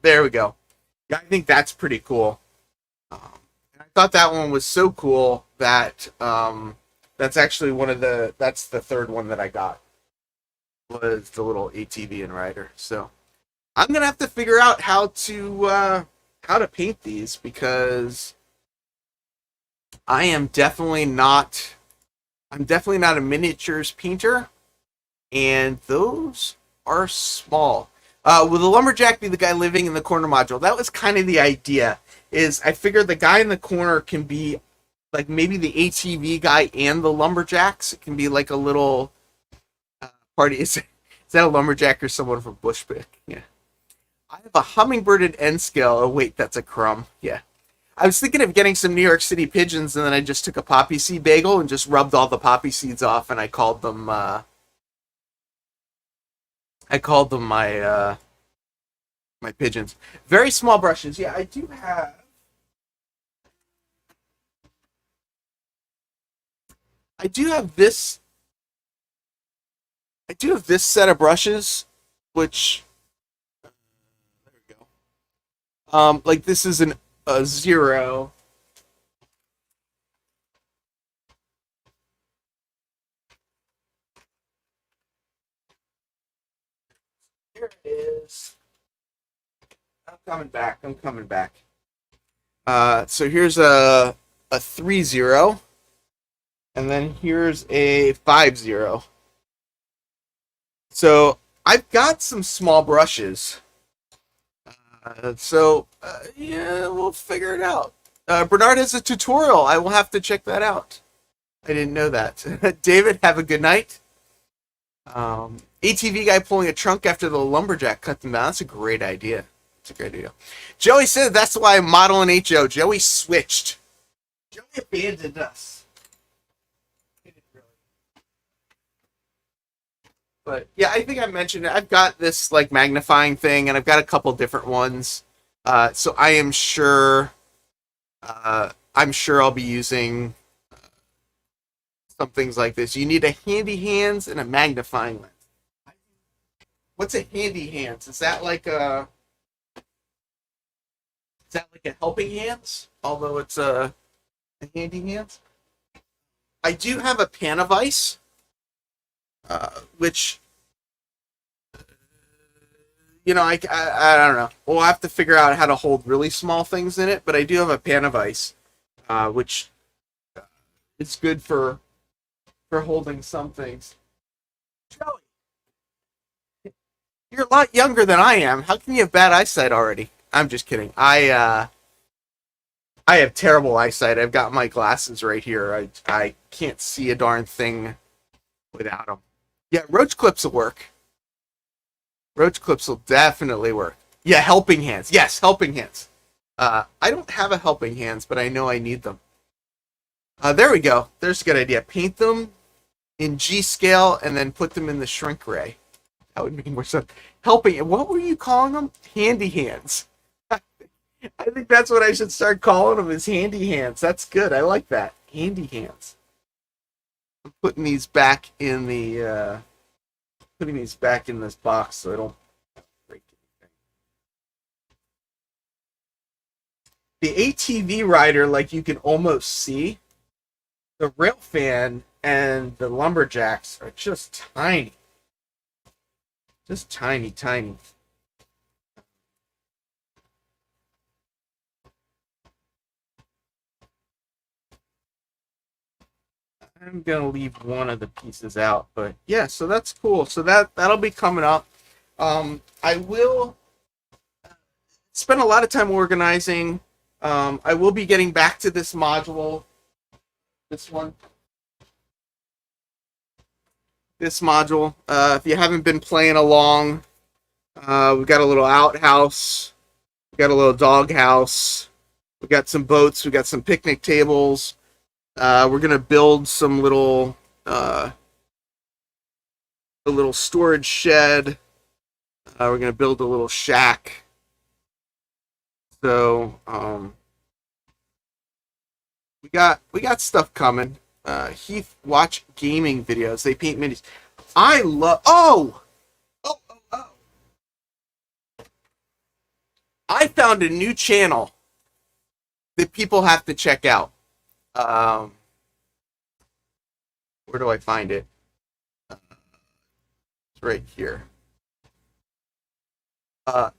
B: There we go. Yeah, I think that's pretty cool. I thought that one was so cool that that's actually that's the 3rd one that I got. Was the little ATV and rider. So I'm gonna have to figure out how to paint these, because I'm definitely not a miniatures painter, and those are small. Will the lumberjack be the guy living in the corner module? That was kind of the idea. Is I figured the guy in the corner can be like maybe the ATV guy and the lumberjacks. It can be like a little party. Is that a lumberjack or someone from Bushwick? Yeah. I have a hummingbird at N scale. Oh wait, that's a crumb. Yeah. I was thinking of getting some New York City pigeons, and then I just took a poppy seed bagel and just rubbed all the poppy seeds off, and I called them my my pigeons. Very small brushes. Yeah, I do have this set of brushes, which there we go. Like this is a 0. Here it is. I'm coming back. So here's a 3-0, and then here's a 5-0. So I've got some small brushes. Yeah, we'll figure it out. Bernard has a tutorial. I will have to check that out. I didn't know that. David, have a good night. ATV guy pulling a trunk after the lumberjack cut them down. That's a great idea. Joey said that's why I'm modeling HO. Joey switched. Joey abandoned us. But yeah, I think I mentioned it. I've got this like magnifying thing, and I've got a couple different ones. So I am sure. I'm sure I'll be using some things like this. You need a handy hands and a magnifying lens. What's a handy hands? Is that like a helping hands? Although it's a handy hands. I do have a pan of ice, which I don't know. We'll have to figure out how to hold really small things in it. But I do have a pan of ice, which is good for holding some things. Joey, you're a lot younger than I am. How can you have bad eyesight already? I'm just kidding. I have terrible eyesight. I've got my glasses right here. I can't see a darn thing without them. Yeah, roach clips will work. Roach clips will definitely work. Yeah, helping hands. Yes, helping hands. I don't have a helping hands, but I know I need them. There we go. There's a good idea. Paint them in G scale and then put them in the shrink ray. That would make more sense. Helping. What were you calling them? Handy hands. I think that's what I should start calling them, is handy hands. That's good. I like that. Handy hands. I'm putting these back in the putting these back in this box so I don't break anything. The ATV rider, like you can almost see, the rail fan and the lumberjacks are just tiny. Just tiny, tiny. I'm gonna leave one of the pieces out, but yeah, so that's cool. So that'll be coming up. I will spend a lot of time organizing. I will be getting back to this module. This one. This module. If you haven't been playing along, we've got a little outhouse. We got a little dog house. We got some boats. We got some picnic tables. We're gonna build some little a little storage shed. We're gonna build a little shack. So we got stuff coming. Heath, watch gaming videos. They paint minis. I love. Oh. I found a new channel that people have to check out. Where do I find it? It's right here.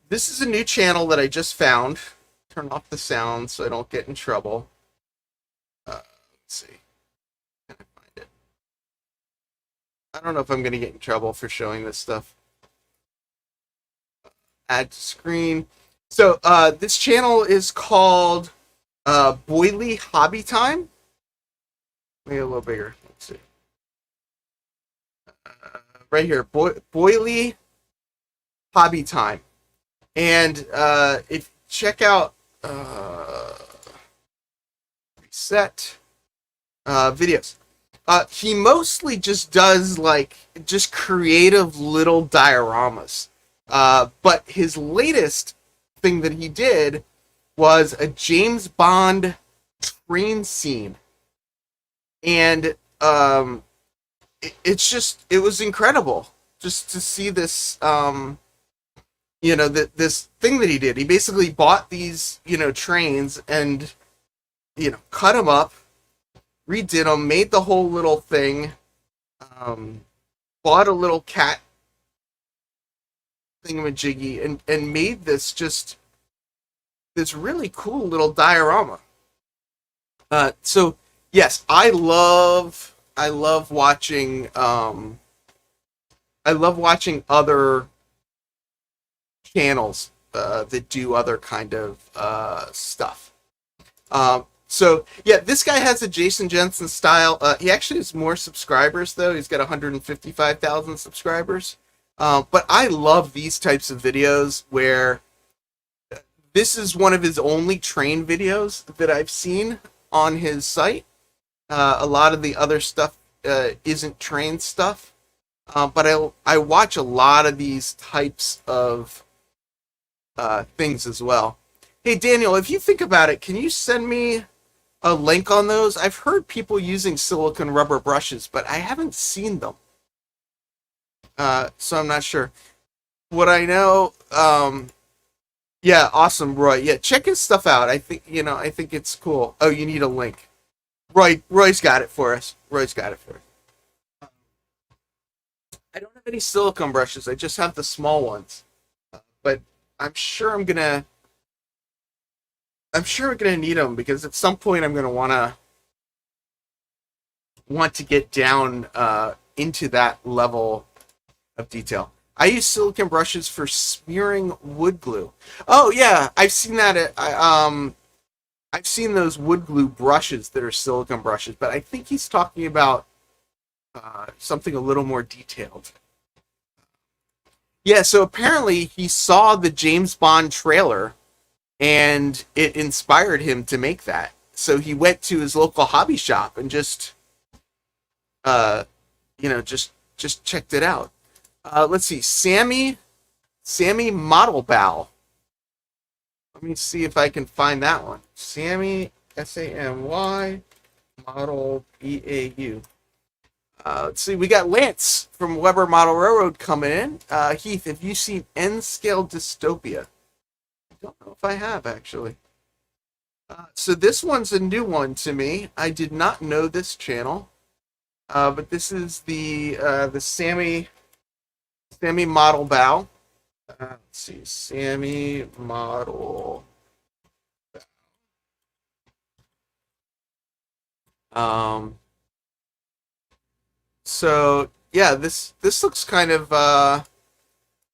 B: This is a new channel that I just found. Turn off the sound so I don't get in trouble. Let's see. Can I find it? I don't know if I'm going to get in trouble for showing this stuff. Add to screen. So this channel is called Boily Hobby Time. Maybe a little bigger. Let's see. Right here, Boily Hobby Time, and if check out reset videos. He mostly just does like just creative little dioramas. But his latest thing that he did was a James Bond train scene. And it was incredible just to see this, this thing that he did. He basically bought these, trains and, cut them up, redid them, made the whole little thing, bought a little cat thingamajiggy and made this really cool little diorama. So yes, I love watching other channels that do other kind of stuff. So yeah, this guy has a Jason Jensen style. He actually has more subscribers though. He's got 155,000 subscribers. But I love these types of videos where this is one of his only train videos that I've seen on his site. A lot of the other stuff isn't train stuff. But I watch a lot of these types of things as well. Hey, Daniel, if you think about it, can you send me a link on those? I've heard people using silicone rubber brushes, but I haven't seen them. So I'm not sure. What I know, yeah, awesome, Roy. Yeah, check his stuff out. I think it's cool. Oh, you need a link. Roy's got it for us. I don't have any silicone brushes. I just have the small ones. But I'm sure I'm gonna need them because at some point I'm gonna want to get down into that level of detail. I use silicone brushes for smearing wood glue. Oh yeah, I've seen that. I've seen those wood glue brushes that are silicone brushes, but I think he's talking about something a little more detailed. Yeah, so apparently he saw the James Bond trailer and it inspired him to make that. So he went to his local hobby shop and just just checked it out. Let's see, Sammy Model Bow. Let me see if I can find that one. Sammy, Samy Model Beau. Let's see, we got Lance from Weber Model Railroad coming in. Heath, have you seen N-Scale Dystopia? I don't know if I have, actually. So this one's a new one to me. I did not know this channel. But this is the Sammy Model Bow. Let's see, Sammy Model Bow. So yeah, this looks kind of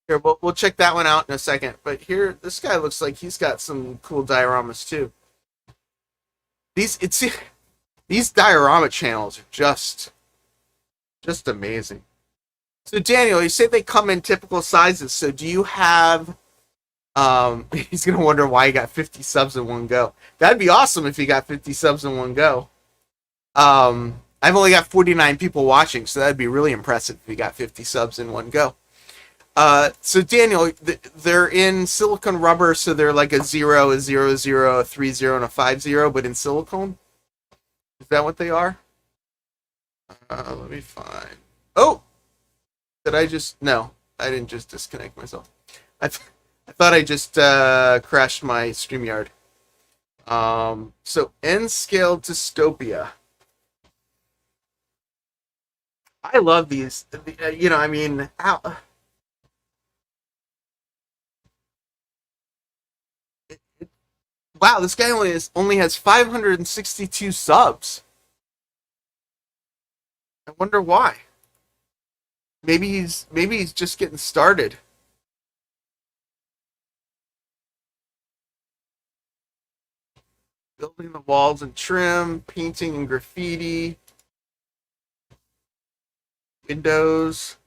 B: here. We'll check that one out in a second. But here, this guy looks like he's got some cool dioramas too. These diorama channels are just amazing. So Daniel, you say they come in typical sizes. So do you have? He's gonna wonder why he got 50 subs in one go. That'd be awesome if he got 50 subs in one go. I've only got 49 people watching, so that'd be really impressive if he got 50 subs in one go. So Daniel, they're in silicone rubber, so they're like a 0, a 0, 0, a 3, 0, and a 5, 0, but in silicone. Is that what they are? Let me find. Oh, did I just? No, I didn't just disconnect myself. I thought I just crashed my StreamYard. So N-Scale Dystopia. I love these. I mean, how? Wow, this guy only has 562 subs. I wonder why. Maybe he's just getting started. Building the walls and trim, painting and graffiti, windows.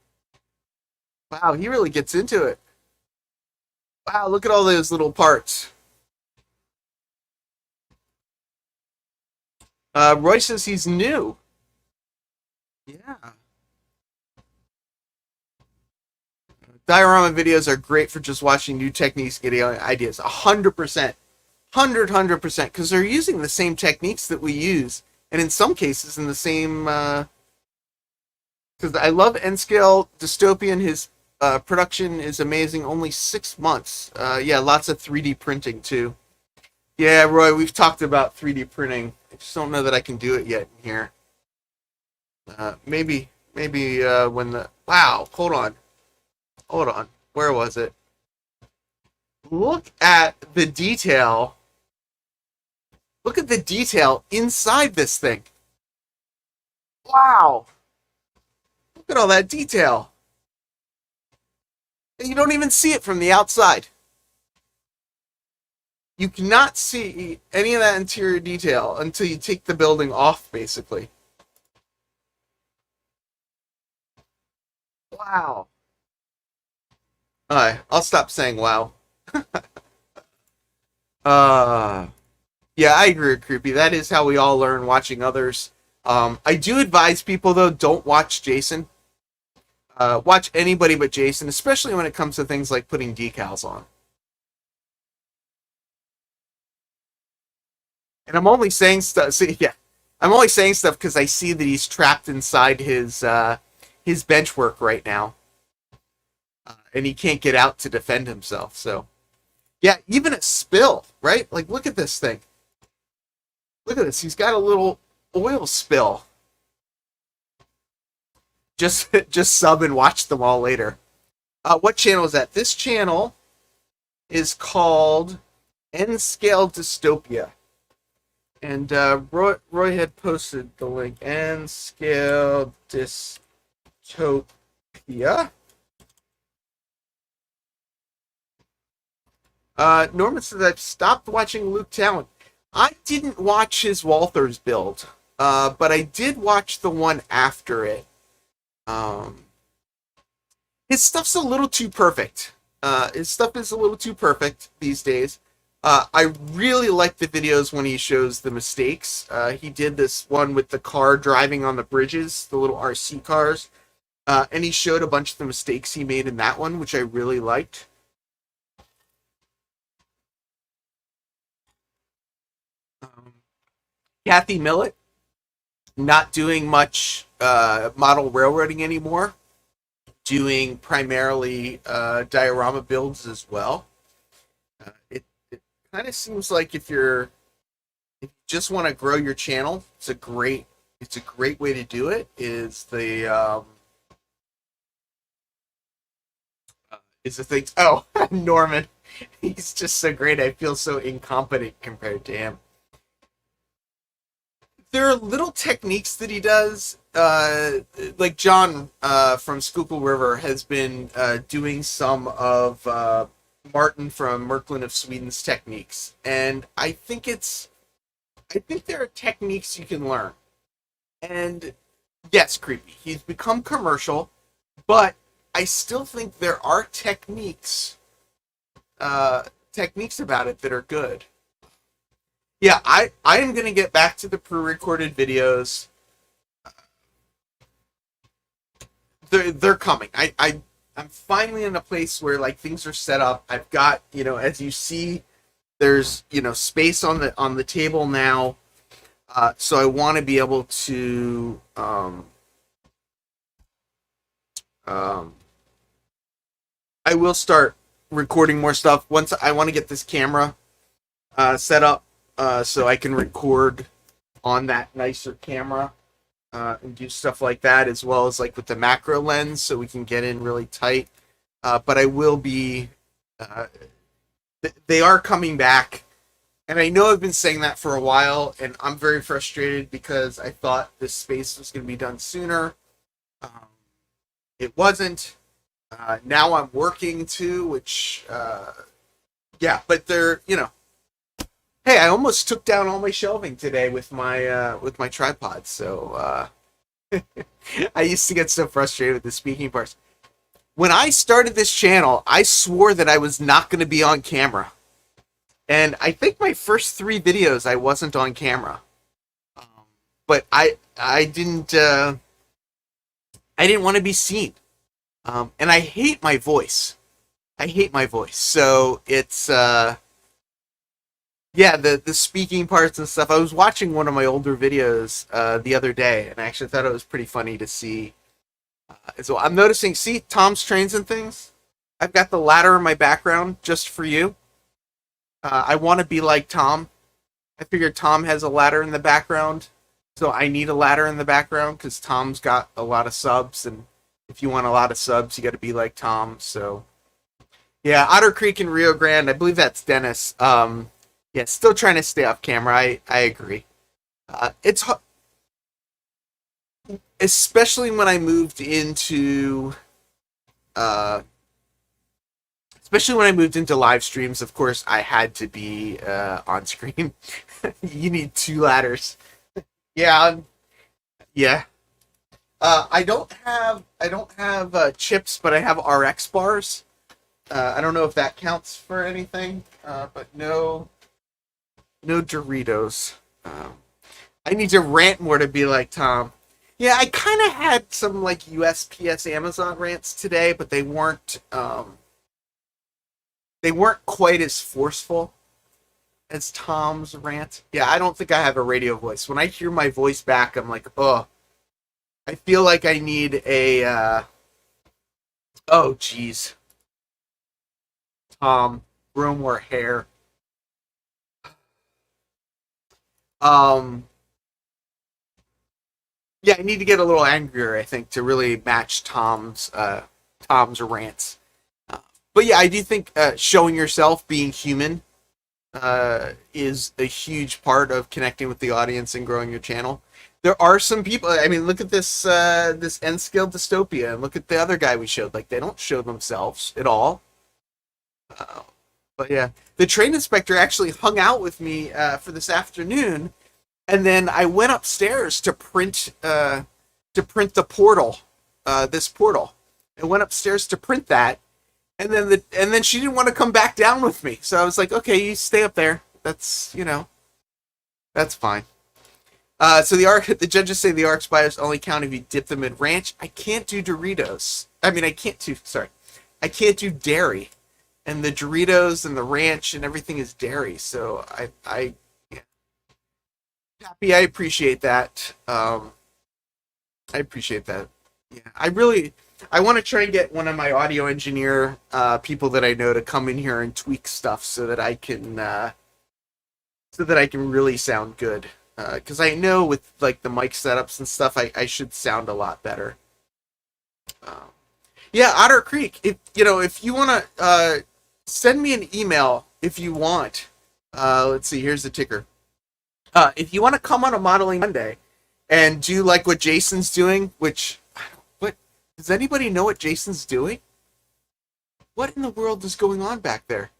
B: Wow, he really gets into it. Wow, look at all those little parts. Roy says he's new. Yeah. Diorama videos are great for just watching new techniques, getting ideas. 100%. 100%. Because they're using the same techniques that we use. And in some cases, in the same... Because I love N-Scale Dystopian. His production is amazing. Only 6 months. Yeah, lots of 3D printing, too. Yeah, Roy, we've talked about 3D printing. I just don't know that I can do it yet in here. Maybe when the... Wow, hold on. Where was it? Look at the detail. Look at the detail inside this thing. Wow. Look at all that detail. And you don't even see it from the outside. You cannot see any of that interior detail until you take the building off, basically. Wow. Alright, I'll stop saying wow. Yeah, I agree with Creepy. That is how we all learn, watching others. I do advise people, though, don't watch Jason. Watch anybody but Jason, especially when it comes to things like putting decals on. And I'm only saying stuff. See, yeah, I'm only saying stuff because I see that he's trapped inside his bench work right now, and he can't get out to defend himself. So, yeah, even a spill, right? Like, look at this thing. Look at this. He's got a little oil spill. Just sub and watch them all later. What channel is that? This channel is called N-Scale Dystopia. And Roy had posted the link. N-Scale Dystopia. Norman says, I've stopped watching Luke Talon. I didn't watch his Walther's build, but I did watch the one after it. His stuff's a little too perfect. His stuff is a little too perfect these days. I really like the videos when he shows the mistakes. He did this one with the car driving on the bridges, the little RC cars, and he showed a bunch of the mistakes he made in that one, which I really liked. Kathy Millett, not doing much model railroading anymore, doing primarily diorama builds as well. It kind of seems like if you just want to grow your channel, it's a great way to do it. Is the thing? Oh, Norman, he's just so great. I feel so incompetent compared to him. There are little techniques that he does, like John from Schuylkill River has been doing some of Martin from Merklin of Sweden's techniques, and I think there are techniques you can learn. And yes, creepy. He's become commercial, but I still think there are techniques about it that are good. Yeah, I am going to get back to the pre-recorded videos. They're coming. I'm finally in a place where like things are set up. I've got, as you see, there's, space on the table now. So I want to be able to I will start recording more stuff once I want to get this camera set up. So I can record on that nicer camera and do stuff like that, as well as like with the macro lens, so we can get in really tight. But I will be, they are coming back, and I know I've been saying that for a while, and I'm very frustrated because I thought this space was going to be done sooner. It wasn't. Now I'm working too, which, yeah, but they're, Hey, I almost took down all my shelving today with my tripod. So I used to get so frustrated with the speaking parts. When I started this channel, I swore that I was not going to be on camera, and I think my first 3 videos I wasn't on camera. But I didn't want to be seen, and I hate my voice. So it's yeah, the speaking parts and stuff. I was watching one of my older videos the other day, and I actually thought it was pretty funny to see. So I'm noticing, see, Tom's trains and things? I've got the ladder in my background just for you. I want to be like Tom. I figured Tom has a ladder in the background, so I need a ladder in the background because Tom's got a lot of subs, and if you want a lot of subs, you got to be like Tom. So, yeah, Otter Creek and Rio Grande, I believe that's Dennis. Yeah, still trying to stay off camera. I agree. It's especially when I moved into live streams. Of course, I had to be on screen. You need 2 ladders. Yeah, yeah. I don't have chips, but I have RX bars. I don't know if that counts for anything, but no Doritos. I need to rant more to be like Tom. Yeah, I kind of had some like USPS Amazon rants today, but they weren't quite as forceful as Tom's rant. Yeah, I don't think I have a radio voice. When I hear my voice back, I'm like, oh, I feel like I need a oh geez. Tom, grow more hair. Yeah, I need to get a little angrier, I think, to really match Tom's rants. But yeah, I do think showing yourself, being human, is a huge part of connecting with the audience and growing your channel. There are some people. I mean, look at this this N-scale dystopia, and look at the other guy we showed. Like, they don't show themselves at all. But yeah, the train inspector actually hung out with me for this afternoon, and then I went upstairs to print the portal this portal. I went upstairs to print that, and then she didn't want to come back down with me. So I was like, okay, you stay up there. That's that's fine. So the judges say the arc spiders only count if you dip them in ranch. I can't do Doritos. I mean, I can't do dairy, and the Doritos and the ranch and everything is dairy. So yeah. Happy, I appreciate that. I appreciate that. Yeah, I want to try and get one of my audio engineer people that I know to come in here and tweak stuff so that I can really sound good. Because I know with like the mic setups and stuff, I should sound a lot better. Yeah, Otter Creek. If you want to send me an email if you want. Let's see. Here's the ticker. If you want to come on a Modeling Monday and do like what Jason's doing, what does anybody know what Jason's doing? What in the world is going on back there?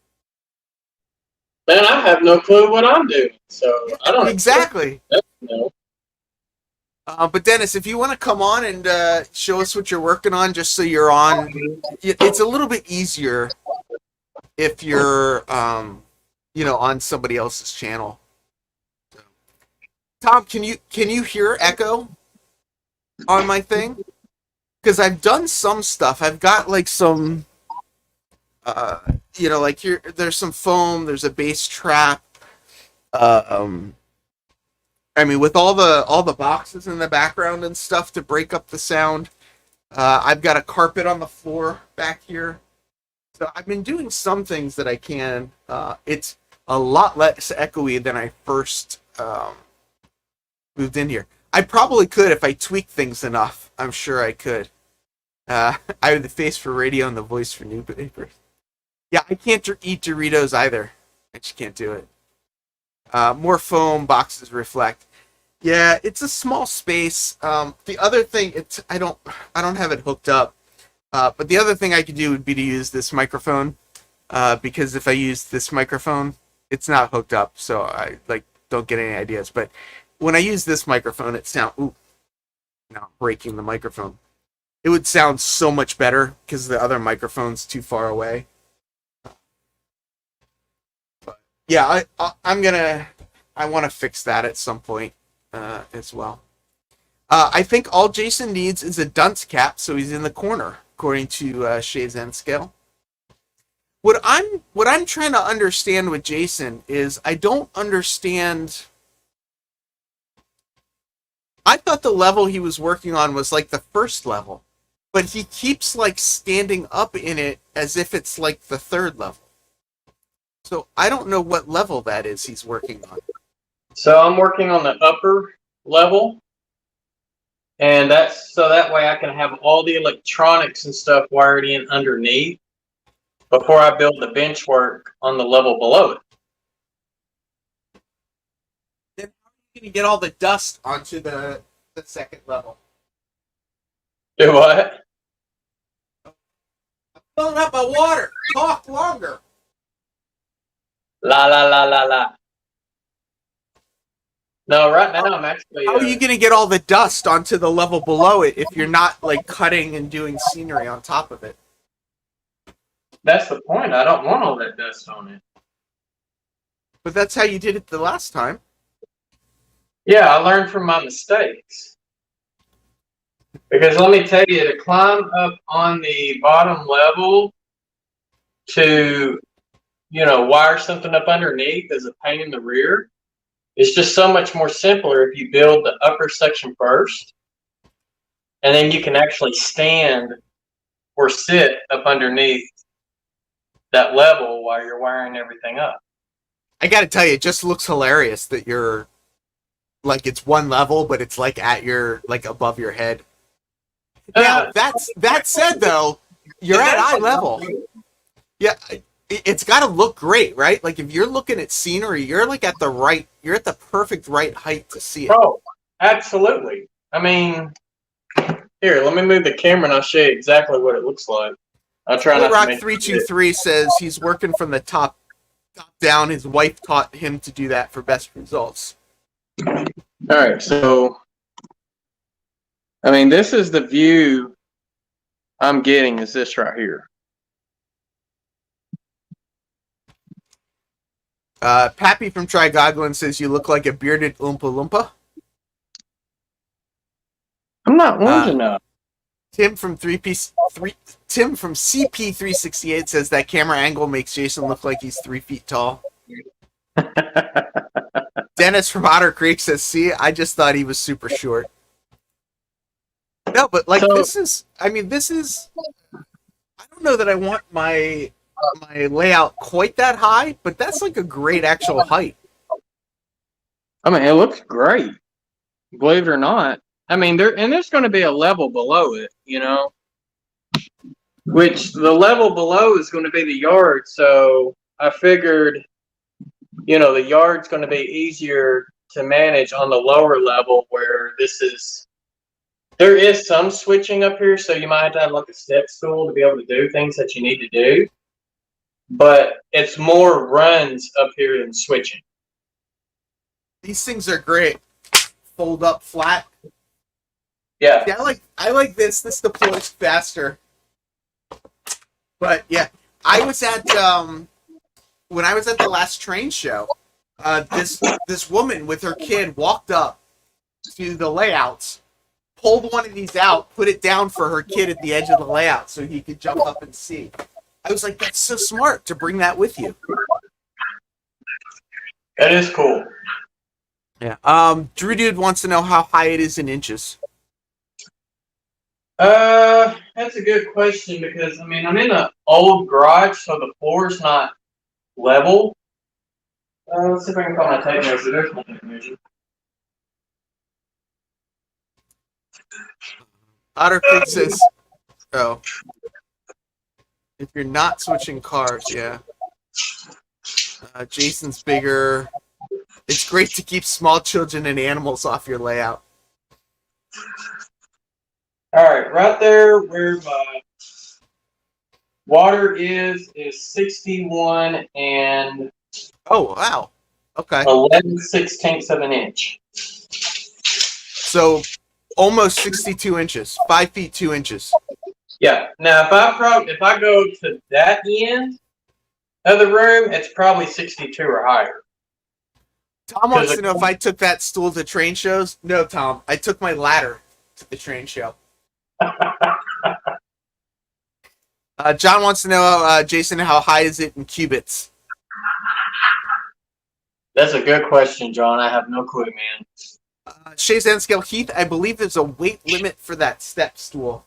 D: Man, I have no clue what I'm doing, so I don't
B: exactly.
D: know.
B: But Dennis, if you want to come on and show us what you're working on, just so you're on, it's a little bit easier if you're, on somebody else's channel. Tom, can you hear echo on my thing? Because I've done some stuff. I've got like some. Like here, there's some foam, there's a bass trap. I mean, with all the boxes in the background and stuff to break up the sound. I've got a carpet on the floor back here. So I've been doing some things that I can. It's a lot less echoey than I first moved in here. I probably could if I tweaked things enough. I'm sure I could. I have the face for radio and the voice for newspapers. Yeah, I can't eat Doritos either. I just can't do it. More foam, boxes reflect. Yeah, it's a small space. The other thing, I don't have it hooked up. But the other thing I could do would be to use this microphone. Because if I use this microphone, it's not hooked up, so I don't get any ideas. But when I use this microphone, it sounds. Ooh, now I'm breaking the microphone. It would sound so much better because the other microphone's too far away. Yeah, I want to fix that at some point as well. I think all Jason needs is a dunce cap, so he's in the corner, according to Shay's End Scale. What I'm trying to understand with Jason is I don't understand. I thought the level he was working on was like the first level, but he keeps like standing up in it as if it's like the third level. So I don't know what level that is he's working on.
D: So I'm working on the upper level, and that's so that way I can have all the electronics and stuff wired in underneath before I build the bench work on the level below it.
B: Then how are you going to get all the dust onto the second level?
D: Do what?
B: I'm filling up my water. Talk longer.
D: La la la la la. No, right now I'm actually.
B: How are you going to get all the dust onto the level below it if you're not like cutting and doing scenery on top of it?
D: That's the point. I don't want all that dust on it.
B: But that's how you did it the last time.
D: Yeah, I learned from my mistakes. Because let me tell you, to climb up on the bottom level to, wire something up underneath is a pain in the rear. It's just so much more simpler if you build the upper section first, and then you can actually stand or sit up underneath that level while you're wiring everything up.
B: I got to tell you, it just looks hilarious that you're like it's one level, but it's like at your above your head. Now that said though, you're at eye level. Yeah. It's got to look great, right? Like if you're looking at scenery, you're at the perfect right height to see it.
D: Oh, absolutely. I mean, here, let me move the camera and I'll show you exactly what it looks like. I'll try not to make
B: Rock323 says he's working from the top down. His wife taught him to do that for best results.
D: All right, so I mean, this is the view I'm getting is this right here.
B: Pappy from Trigoglin says you look like a bearded Oompa Loompa.
D: I'm not orange enough.
B: Tim from Tim from CP368 says that camera angle makes Jason look like he's 3 feet tall. Dennis from Otter Creek says, "See, I just thought he was super short." No, but like this is. I don't know that I want my layout quite that high, but that's like a great actual height.
D: I mean, it looks great, believe it or not. I mean, there's going to be a level below it, you know, which the level below is going to be the yard. So I figured, you know, the yard's going to be easier to manage on the lower level where there is some switching up here. So you might have to have like a step stool to be able to do things that you need to do. But it's more runs up here than switching.
B: These things are great. Fold up flat.
D: Yeah.
B: Yeah, I like this. This deploys faster. But yeah, I was at when I was at the last train show, this woman with her kid walked up to the layouts, pulled one of these out, put it down for her kid at the edge of the layout so he could jump up and see. I was like, that's so smart to bring that with you.
D: That is cool.
B: Yeah. Drew Dude wants to know how high it is in inches.
D: That's a good question because I mean I'm in an old garage, so the floor's not level. Let's see if I can call my tape measure. There's my tape measure.
B: Otter Creek says, "Oh, if you're not switching cars, yeah." Jason's bigger. It's great to keep small children and animals off your layout.
D: All right, right there where my water is 61 and
B: Oh, wow. Okay.
D: 11/16 of an inch.
B: So almost 62 inches, 5 feet 2 inches.
D: Yeah. Now, if I go to that end of the room, it's probably 62 or higher.
B: Tom wants to know if I took that stool to train shows. No, Tom. I took my ladder to the train show. John wants to know, Jason, how high is it in cubits?
D: That's a good question, John. I have no clue, man.
B: Shay Zanscale Heath, I believe there's a weight limit for that step stool.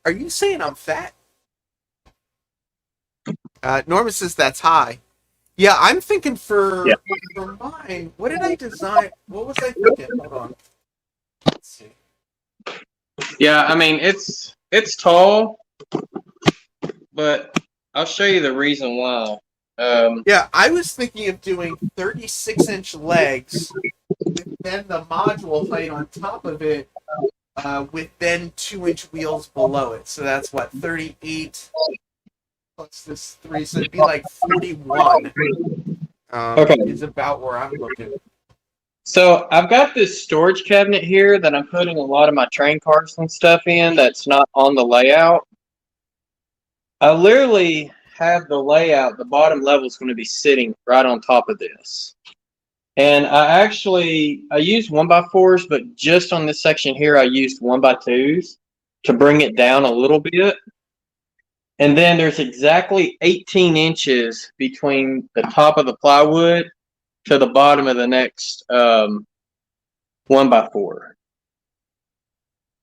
B: Are you saying I'm fat? Norma says that's high. Yeah, I'm thinking for mine. What did I design? What was I thinking? Hold on. Let's see.
D: Yeah, I mean it's tall, but I'll show you the reason why.
B: Yeah, I was thinking of doing 36-inch legs, with then the module height on top of it, with then 2-inch wheels below it. So that's what, 38 plus this 3, so it'd be like 41.
D: Okay.
B: Is about where I'm looking.
D: So I've got this storage cabinet here that I'm putting a lot of my train cars and stuff in that's not on the layout. I literally have the layout, the bottom level is going to be sitting right on top of this. And I used 1x4s, but just on this section here, I used 1x2s to bring it down a little bit. And then there's exactly 18 inches between the top of the plywood to the bottom of the next 1x4.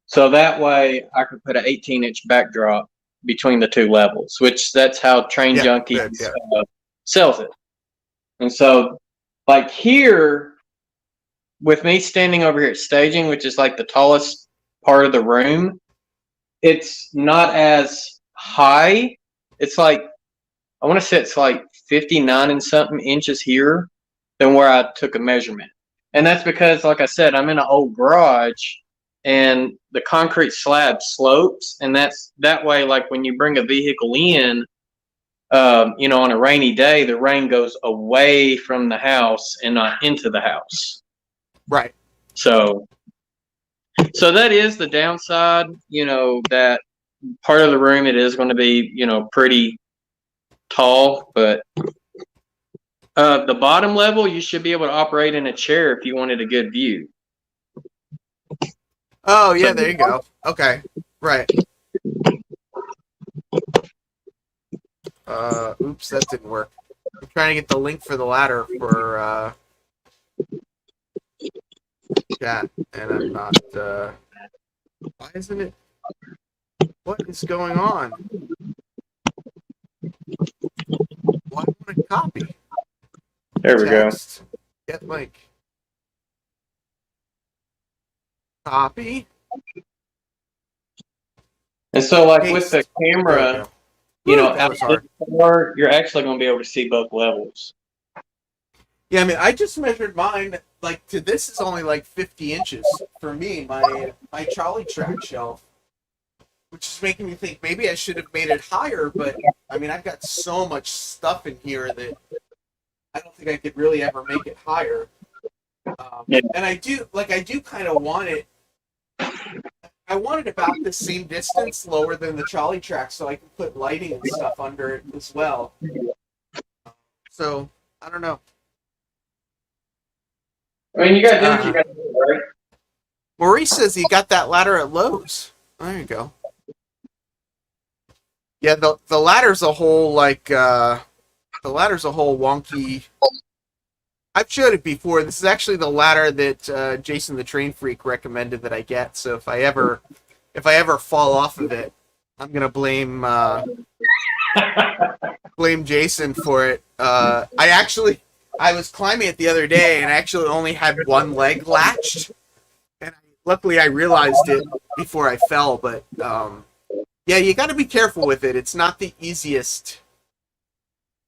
D: So that way I could put an 18-inch backdrop between the two levels, which that's how Train Junkie sells it. And so like here, with me standing over here at staging, which is like the tallest part of the room, it's not as high. It's like, I want to say it's like 59 and something inches here than where I took a measurement. And that's because, like I said, I'm in an old garage and the concrete slab slopes. And that way, like when you bring a vehicle in, on a rainy day, the rain goes away from the house and not into the house.
B: Right.
D: So that is the downside, that part of the room it is going to be, you know, pretty tall, but the bottom level you should be able to operate in a chair if you wanted a good view.
B: Oh, yeah, there you go. Okay, right. Oops, that didn't work. I'm trying to get the link for the ladder for chat, and I'm not. Why isn't it? What is going on? Why don't I copy?
D: There we go.
B: Text. Get link. Copy.
D: And so, like
B: Paste.
D: with the
B: There we
D: camera,
B: go.
D: you know,
B: That
D: out
B: was
D: of
B: hard.
D: this far, you're actually going to be able to see both levels.
B: Yeah, I mean, I just measured mine. Like to this is only like 50 inches for me. My trolley track shelf, which is making me think maybe I should have made it higher. But I mean, I've got so much stuff in here that I don't think I could really ever make it higher.
D: Yeah.
B: And I do kind of want it. I want it about the same distance, lower than the trolley track, so I can put lighting and stuff under it as well. So I don't know.
D: I mean, you got to do what you got to do, right?
B: Maurice says he got that ladder at Lowe's. There you go. Yeah, the ladder's a whole wonky. I've showed it before. This is actually the ladder that Jason the Train Freak recommended that I get. So if I ever fall off of it, I'm gonna blame Jason for it. I was climbing it the other day and I actually only had one leg latched, and luckily I realized it before I fell. But yeah, you got to be careful with it. It's not the easiest.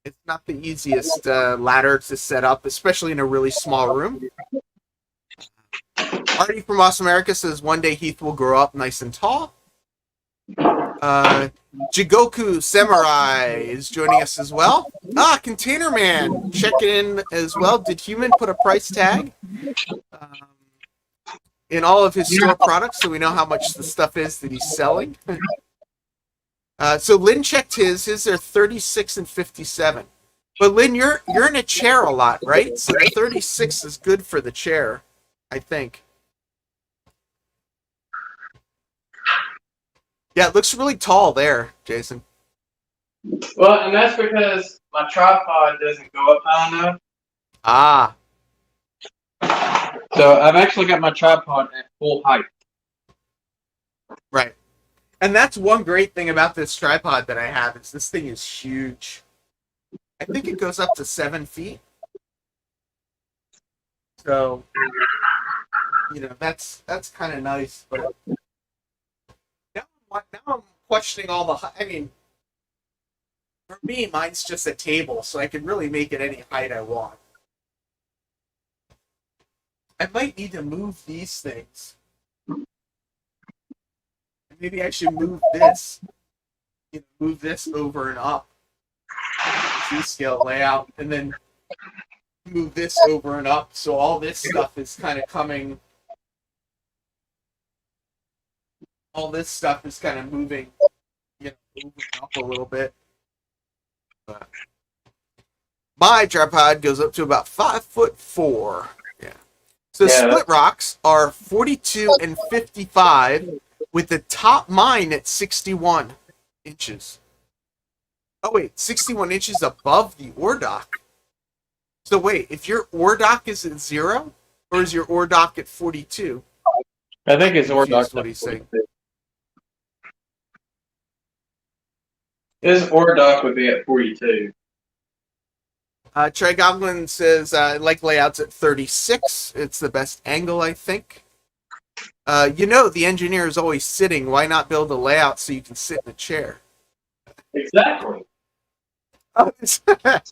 B: It's not the easiest ladder to set up, especially in a really small room. Artie from Awesome America says one day Heath will grow up nice and tall. Jigoku Samurai is joining us as well. Container Man checking in as well. Did Human put a price tag in all of his store products so we know how much the stuff is that he's selling? So Lynn checked his. His are 36 and 57. But Lynn, you're in a chair a lot, right? So the 36 is good for the chair, I think. Yeah, it looks really tall there, Jason.
D: Well, and that's because my tripod doesn't go up high enough.
B: Ah.
D: So I've actually got my tripod at full height.
B: Right. And that's one great thing about this tripod that I have is this thing is huge. I think it goes up to 7 feet. So, you know, that's kind of nice. But now I'm questioning all the. I mean, for me, mine's just a table, so I can really make it any height I want. I might need to move these things. Maybe I should move this. You know, move this over and up. Z-scale layout, and then move this over and up, so all this stuff is kind of coming. All this stuff is kind of moving, you know, moving up a little bit. But my tripod goes up to about 5'4". Yeah. So split rocks are 42 and 55, with the top mine at 61 inches. Oh wait, 61 inches above the ore dock. So wait, if your ore dock is at 0, or is your ore dock at 42?
D: I think it's ore dock.
B: What he's saying.
D: His ore dock would be at 42.
B: Trey Goblin says, like layouts at 36. It's the best angle, I think. You know, the engineer is always sitting. Why not build a layout so you can sit in a chair?
D: Exactly.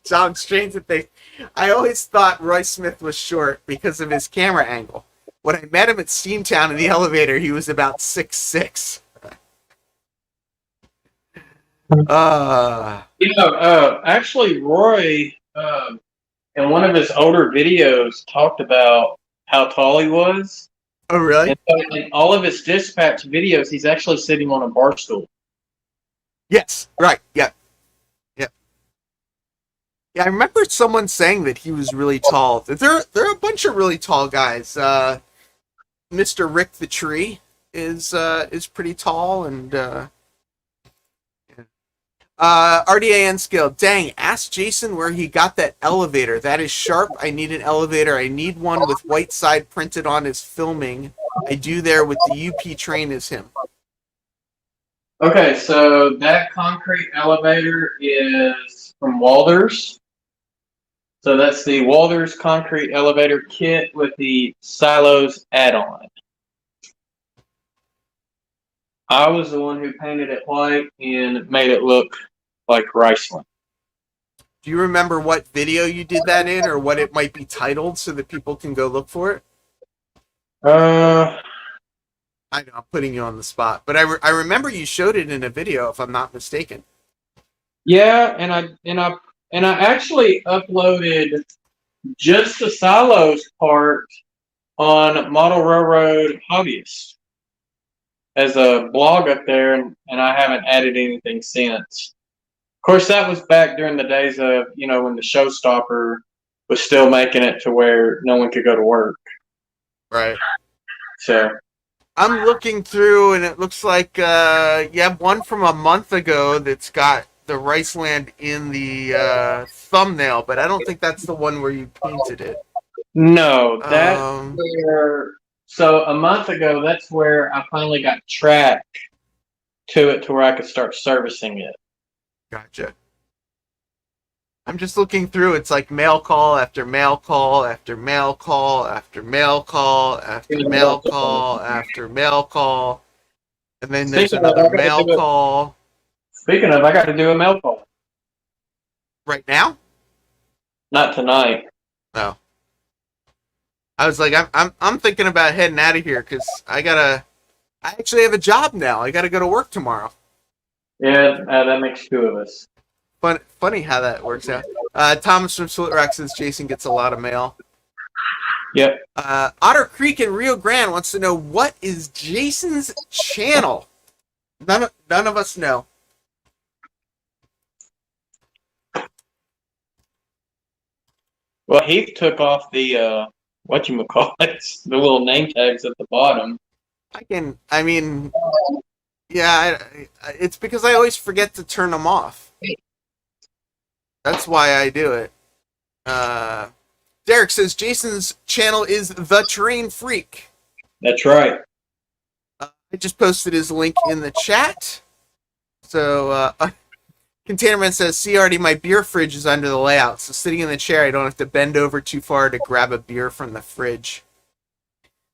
B: John Strange that I always thought Roy Smith was short because of his camera angle. When I met him at Steamtown in the elevator, he was about 6'6".
D: Actually, Roy, in one of his older videos, talked about how tall he was.
B: Oh, really?
D: And so in all of his dispatch videos, he's actually sitting on a bar stool.
B: Yes, right. Yeah, yeah, yeah. I remember someone saying that he was really tall. There are a bunch of really tall guys. Mr. Rick the Tree is pretty tall, and RDAN skill. Dang, ask Jason where he got that elevator. That is sharp. I need an elevator. I need one with white side printed on his filming. I do there with the UP train as him.
C: Okay, so that concrete elevator is from Walters. So that's the Walters concrete elevator kit with the silos add-on. I was the one who painted it white and made it look like Riceland.
B: Do you remember what video you did that in, or what it might be titled, so that people can go look for it?
C: Uh,
B: I know I'm putting you on the spot, but I remember you showed it in a video, if I'm not mistaken.
C: yeah, and I actually uploaded just the silos part on Model Railroad Hobbyist as a blog up there, and I haven't added anything since. Of course, that was back during the days of, when the showstopper was still making it to where no one could go to work.
B: Right.
C: So,
B: I'm looking through, and it looks like you have one from a month ago that's got the Riceland in the thumbnail, but I don't think that's the one where you painted it.
C: no, that's
B: Um,
C: where, so a month ago, that's where I finally got track to it to where I could start servicing it.
B: Gotcha. I'm just looking through. It's like mail call after mail call after mail call after mail call after mail call after mail call, and then there's
C: Speaking of,
B: another mail call
C: I got to do a mail call.
B: right now.
C: Not tonight.
B: No, I was like, I'm thinking about heading out of here because I actually have a job now. I gotta go to work tomorrow.
C: Yeah, that makes two of us.
B: Funny how that works out. Thomas from Split Rock says Jason gets a lot of mail.
C: Yep.
B: Otter Creek in Rio Grande wants to know, what is Jason's channel? None of us know.
C: Well, Heath took off the whatchamacallit, the little name tags at the bottom.
B: Yeah, it's because I always forget to turn them off. That's why I do it. Derek says Jason's channel is The Terrain Freak.
C: That's right.
B: I just posted his link in the chat. So, Containerman says, see, Artie, my beer fridge is under the layout, so sitting in the chair, I don't have to bend over too far to grab a beer from the fridge.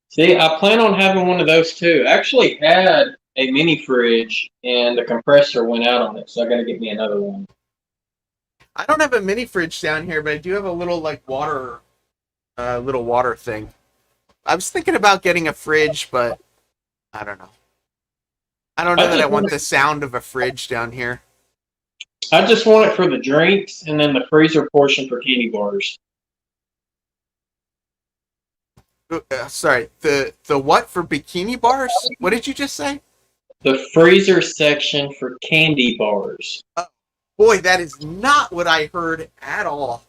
C: See, I plan on having one of those too. I actually had a mini fridge, and the compressor went out on it, so I got to get me another one.
B: I don't have a mini fridge down here, but I do have a little, like, water thing. I was thinking about getting a fridge, but I don't know. I don't know that I want the sound of a fridge down here.
C: I just want it for the drinks, and then the freezer portion for candy bars.
B: Sorry, the what for bikini bars? What did you just say?
C: The freezer section for candy bars.
B: Boy, that is not what I heard at all.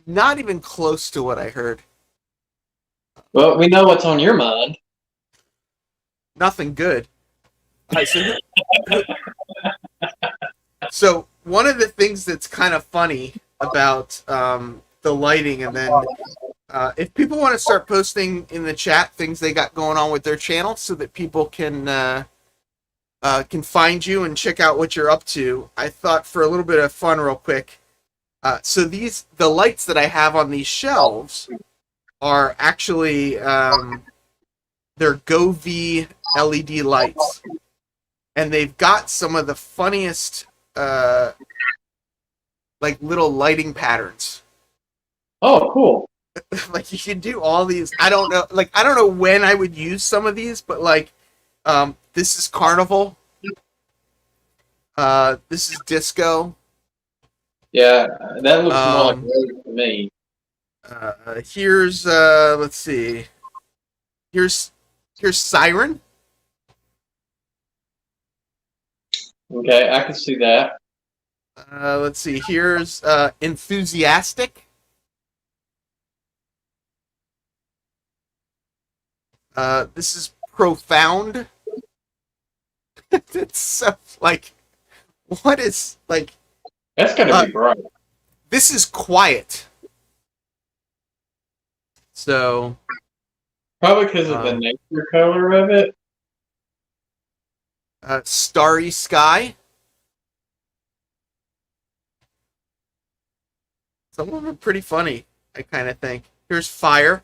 B: Not even close to what I heard.
C: Well, we know what's on your mind.
B: Nothing good. All right, so one of the things that's kind of funny about the lighting, and then if people want to start posting in the chat things they got going on with their channel, so that people can find you and check out what you're up to, I thought for a little bit of fun, real quick. So the lights that I have on these shelves are actually they're GoV LED lights, and they've got some of the funniest like little lighting patterns.
C: Oh, cool.
B: Like, you can do all these. I don't know when I would use some of these, but like this is Carnival. This is Disco.
C: Yeah, that looks more like road to me.
B: Here's let's see. Here's Siren.
C: Okay, I can see that.
B: Let's see. Here's enthusiastic. This is profound. It's so like, what is like?
C: That's gonna be bright.
B: This is quiet. So
C: Probably because of the nature color of it.
B: starry sky. Some of them are pretty funny, I kind of think. Here's fire.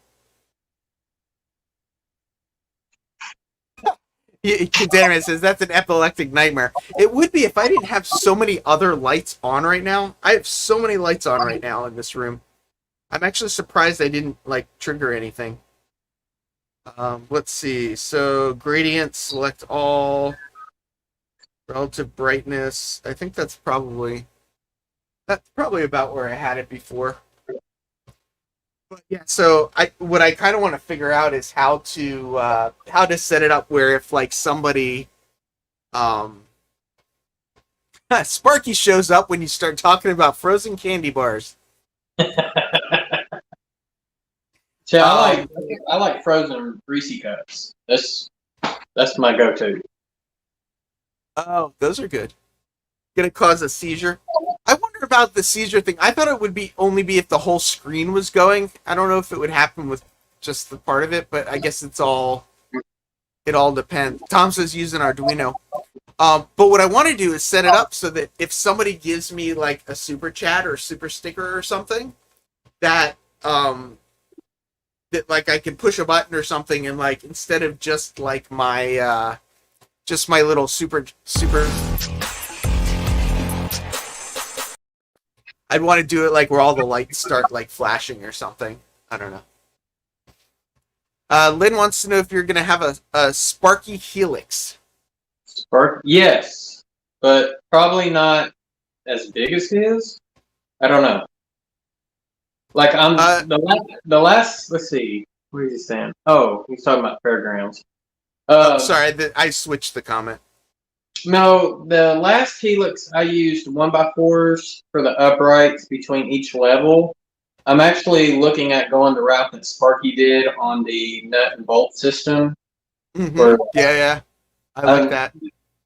B: Containment says that's an epileptic nightmare. It would be if I didn't have so many other lights on right now. I have so many lights on right now in this room. I'm actually surprised I didn't like trigger anything. Let's see. So gradient, select all, relative brightness. I think that's probably about where I had it before. But yeah, so what I kind of want to figure out is how to set it up where if like somebody Sparky shows up when you start talking about frozen candy bars.
C: See, I like frozen Reese cups. That's my go-to.
B: Oh, those are good. Gonna cause a seizure. I wonder about the seizure thing. I thought it would only be if the whole screen was going. I don't know if it would happen with just the part of it, but I guess it all depends. Tom says use an Arduino. But what I want to do is set it up so that if somebody gives me like a super chat or super sticker or something, that that like I can push a button or something and like instead of just like my little super I'd want to do it like where all the lights start like flashing or something. I don't know. Lynn wants to know if you're going to have a Sparky Helix.
C: Spark? Yes, but probably not as big as his. I don't know. Like I'm the last. Let's see. What is he saying? Oh, he's talking about fairgrounds.
B: Sorry, I switched the comment.
C: No, the last Helix I used 1x4s for the uprights between each level. I'm actually looking at going the route that Sparky did on the nut and bolt system.
B: Mm-hmm. Yeah, I like that.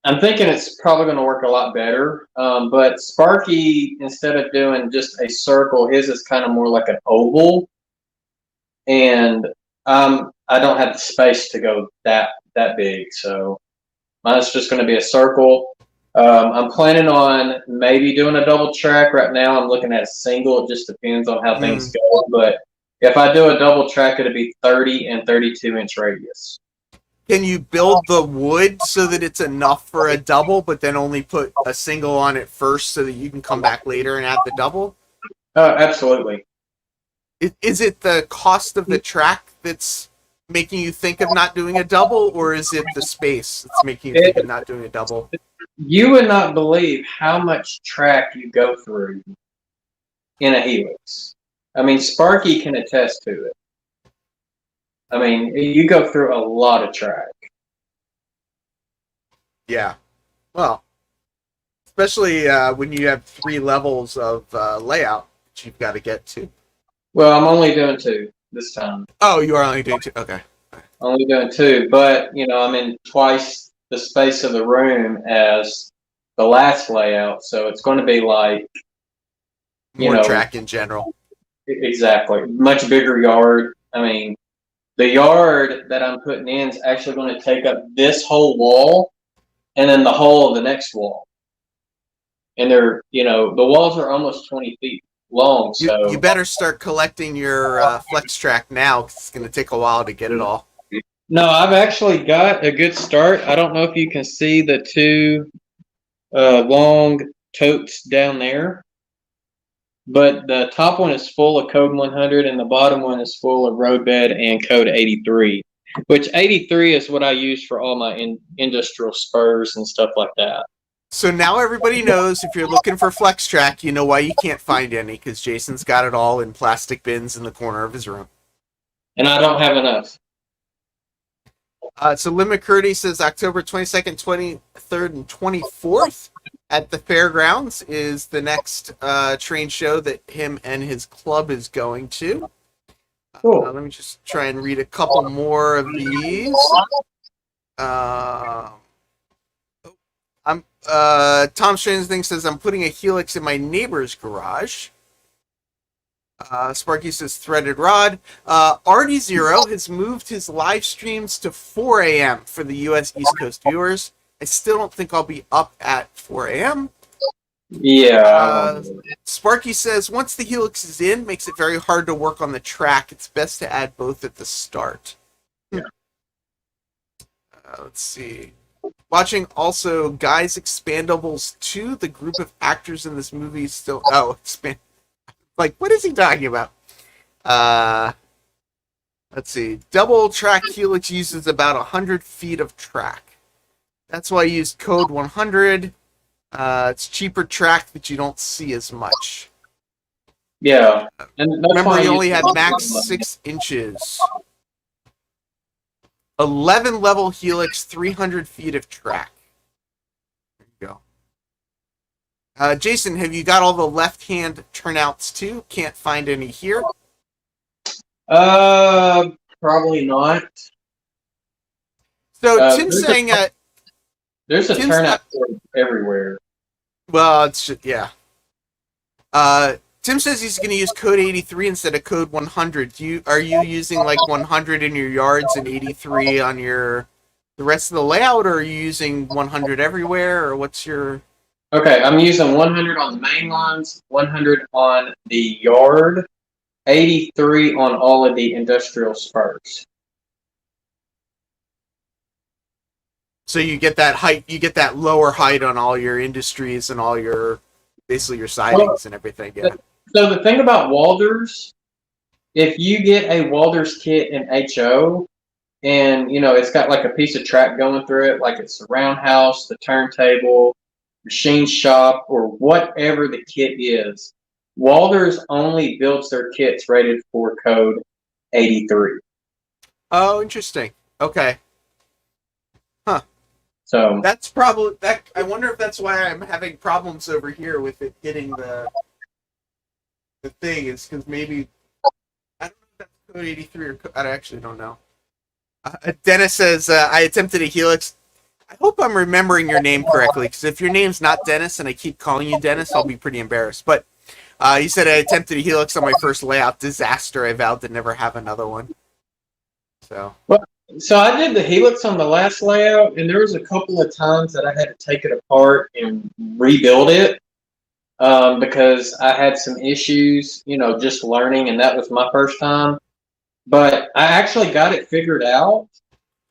C: I'm thinking it's probably going to work a lot better. But Sparky, instead of doing just a circle, his is kind of more like an oval, and I don't have the space to go that big, so mine's just going to be a circle. I'm planning on maybe doing a double track. Right now, I'm looking at a single. It just depends on how things go. But if I do a double track, it'll be 30 and 32-inch radius.
B: Can you build the wood so that it's enough for a double, but then only put a single on it first so that you can come back later and add the double?
C: Absolutely.
B: Is it the cost of the track that's making you think of not doing a double, or is it the space that's making you think of not doing a double?
C: You would not believe how much track you go through in a Helix. I mean, Sparky can attest to it. I mean, you go through a lot of track.
B: Yeah. Well, especially when you have 3 levels of layout that you've got to get to.
C: Well, I'm only doing 2 this time.
B: Oh, you are only doing 2? Okay.
C: Only doing 2, but, I'm in twice the space of the room as the last layout, so it's going to be like...
B: More track in general.
C: Exactly. Much bigger yard. I mean, the yard that I'm putting in is actually going to take up this whole wall and then the whole of the next wall. And they're, the walls are almost 20 feet long. So
B: you better start collecting your flex track now, because it's going to take a while to get it all.
C: No, I've actually got a good start. I don't know if you can see the 2 long totes down there. But the top one is full of code 100 and the bottom one is full of roadbed and code 83, which 83 is what I use for all my industrial spurs and stuff like that.
B: So now everybody knows if you're looking for flex track, you know why you can't find any, because Jason's got it all in plastic bins in the corner of his room.
C: And I don't have enough.
B: So Lynn McCurdy says October 22nd, 23rd, and 24th at the fairgrounds is the next train show that him and his club is going to.
D: Cool.
B: Let me just try and read a couple more of these. Tom Strange thing says I'm putting a helix in my neighbor's garage. Sparky says threaded rod. RD0 has moved his live streams to 4 a.m. for the U.S. East Coast viewers. I still don't think I'll be up at 4 a.m.
C: Yeah.
B: Sparky says once the helix is in, makes it very hard to work on the track. It's best to add both at the start.
C: Yeah.
B: Let's see. Watching also Guys Expandables 2, the group of actors in this movie still... Oh, expand... Like, what is he talking about? Let's see. Double track helix uses about 100 feet of track. That's why I used code 100. It's cheaper track that you don't see as much.
C: Yeah. And that's
B: Remember,
C: why
B: he
C: I
B: only
C: use-
B: had max 6 inches. 11 level helix, 300 feet of track. There you go. Jason, have you got all the left-hand turnouts too? Can't find any here.
C: Probably not.
B: So Tim's
C: there's
B: saying,
C: There's a
B: Tim's
C: turnout everywhere.
B: well, it's just, yeah. Tim says he's going to use code 83 instead of code 100. Are you using like 100 in your yards and 83 on the rest of the layout, or are you using 100 everywhere, or what's your...
C: Okay, I'm using 100 on the main lines, 100 on the yard, 83 on all of the industrial spurs.
B: So you get that height, you get that lower height on all your industries and all your, basically your sidings and everything, yeah.
C: So the thing about Walders, if you get a Walders kit in HO, and it's got like a piece of track going through it, like it's the roundhouse, the turntable, machine shop, or whatever the kit is, Walders only builds their kits rated for code 83.
B: Oh, interesting. Okay. Huh.
C: So
B: That's probably, I wonder if that's why I'm having problems over here with it hitting the thing, is because maybe, I don't know if that's code 83 or I actually don't know. Dennis says, I attempted a helix. I hope I'm remembering your name correctly, because if your name's not Dennis and I keep calling you Dennis, I'll be pretty embarrassed. But he said I attempted a helix on my first layout. Disaster. I vowed to never have another one. So
C: I did the helix on the last layout, and there was a couple of times that I had to take it apart and rebuild it because I had some issues, just learning, and that was my first time. But I actually got it figured out.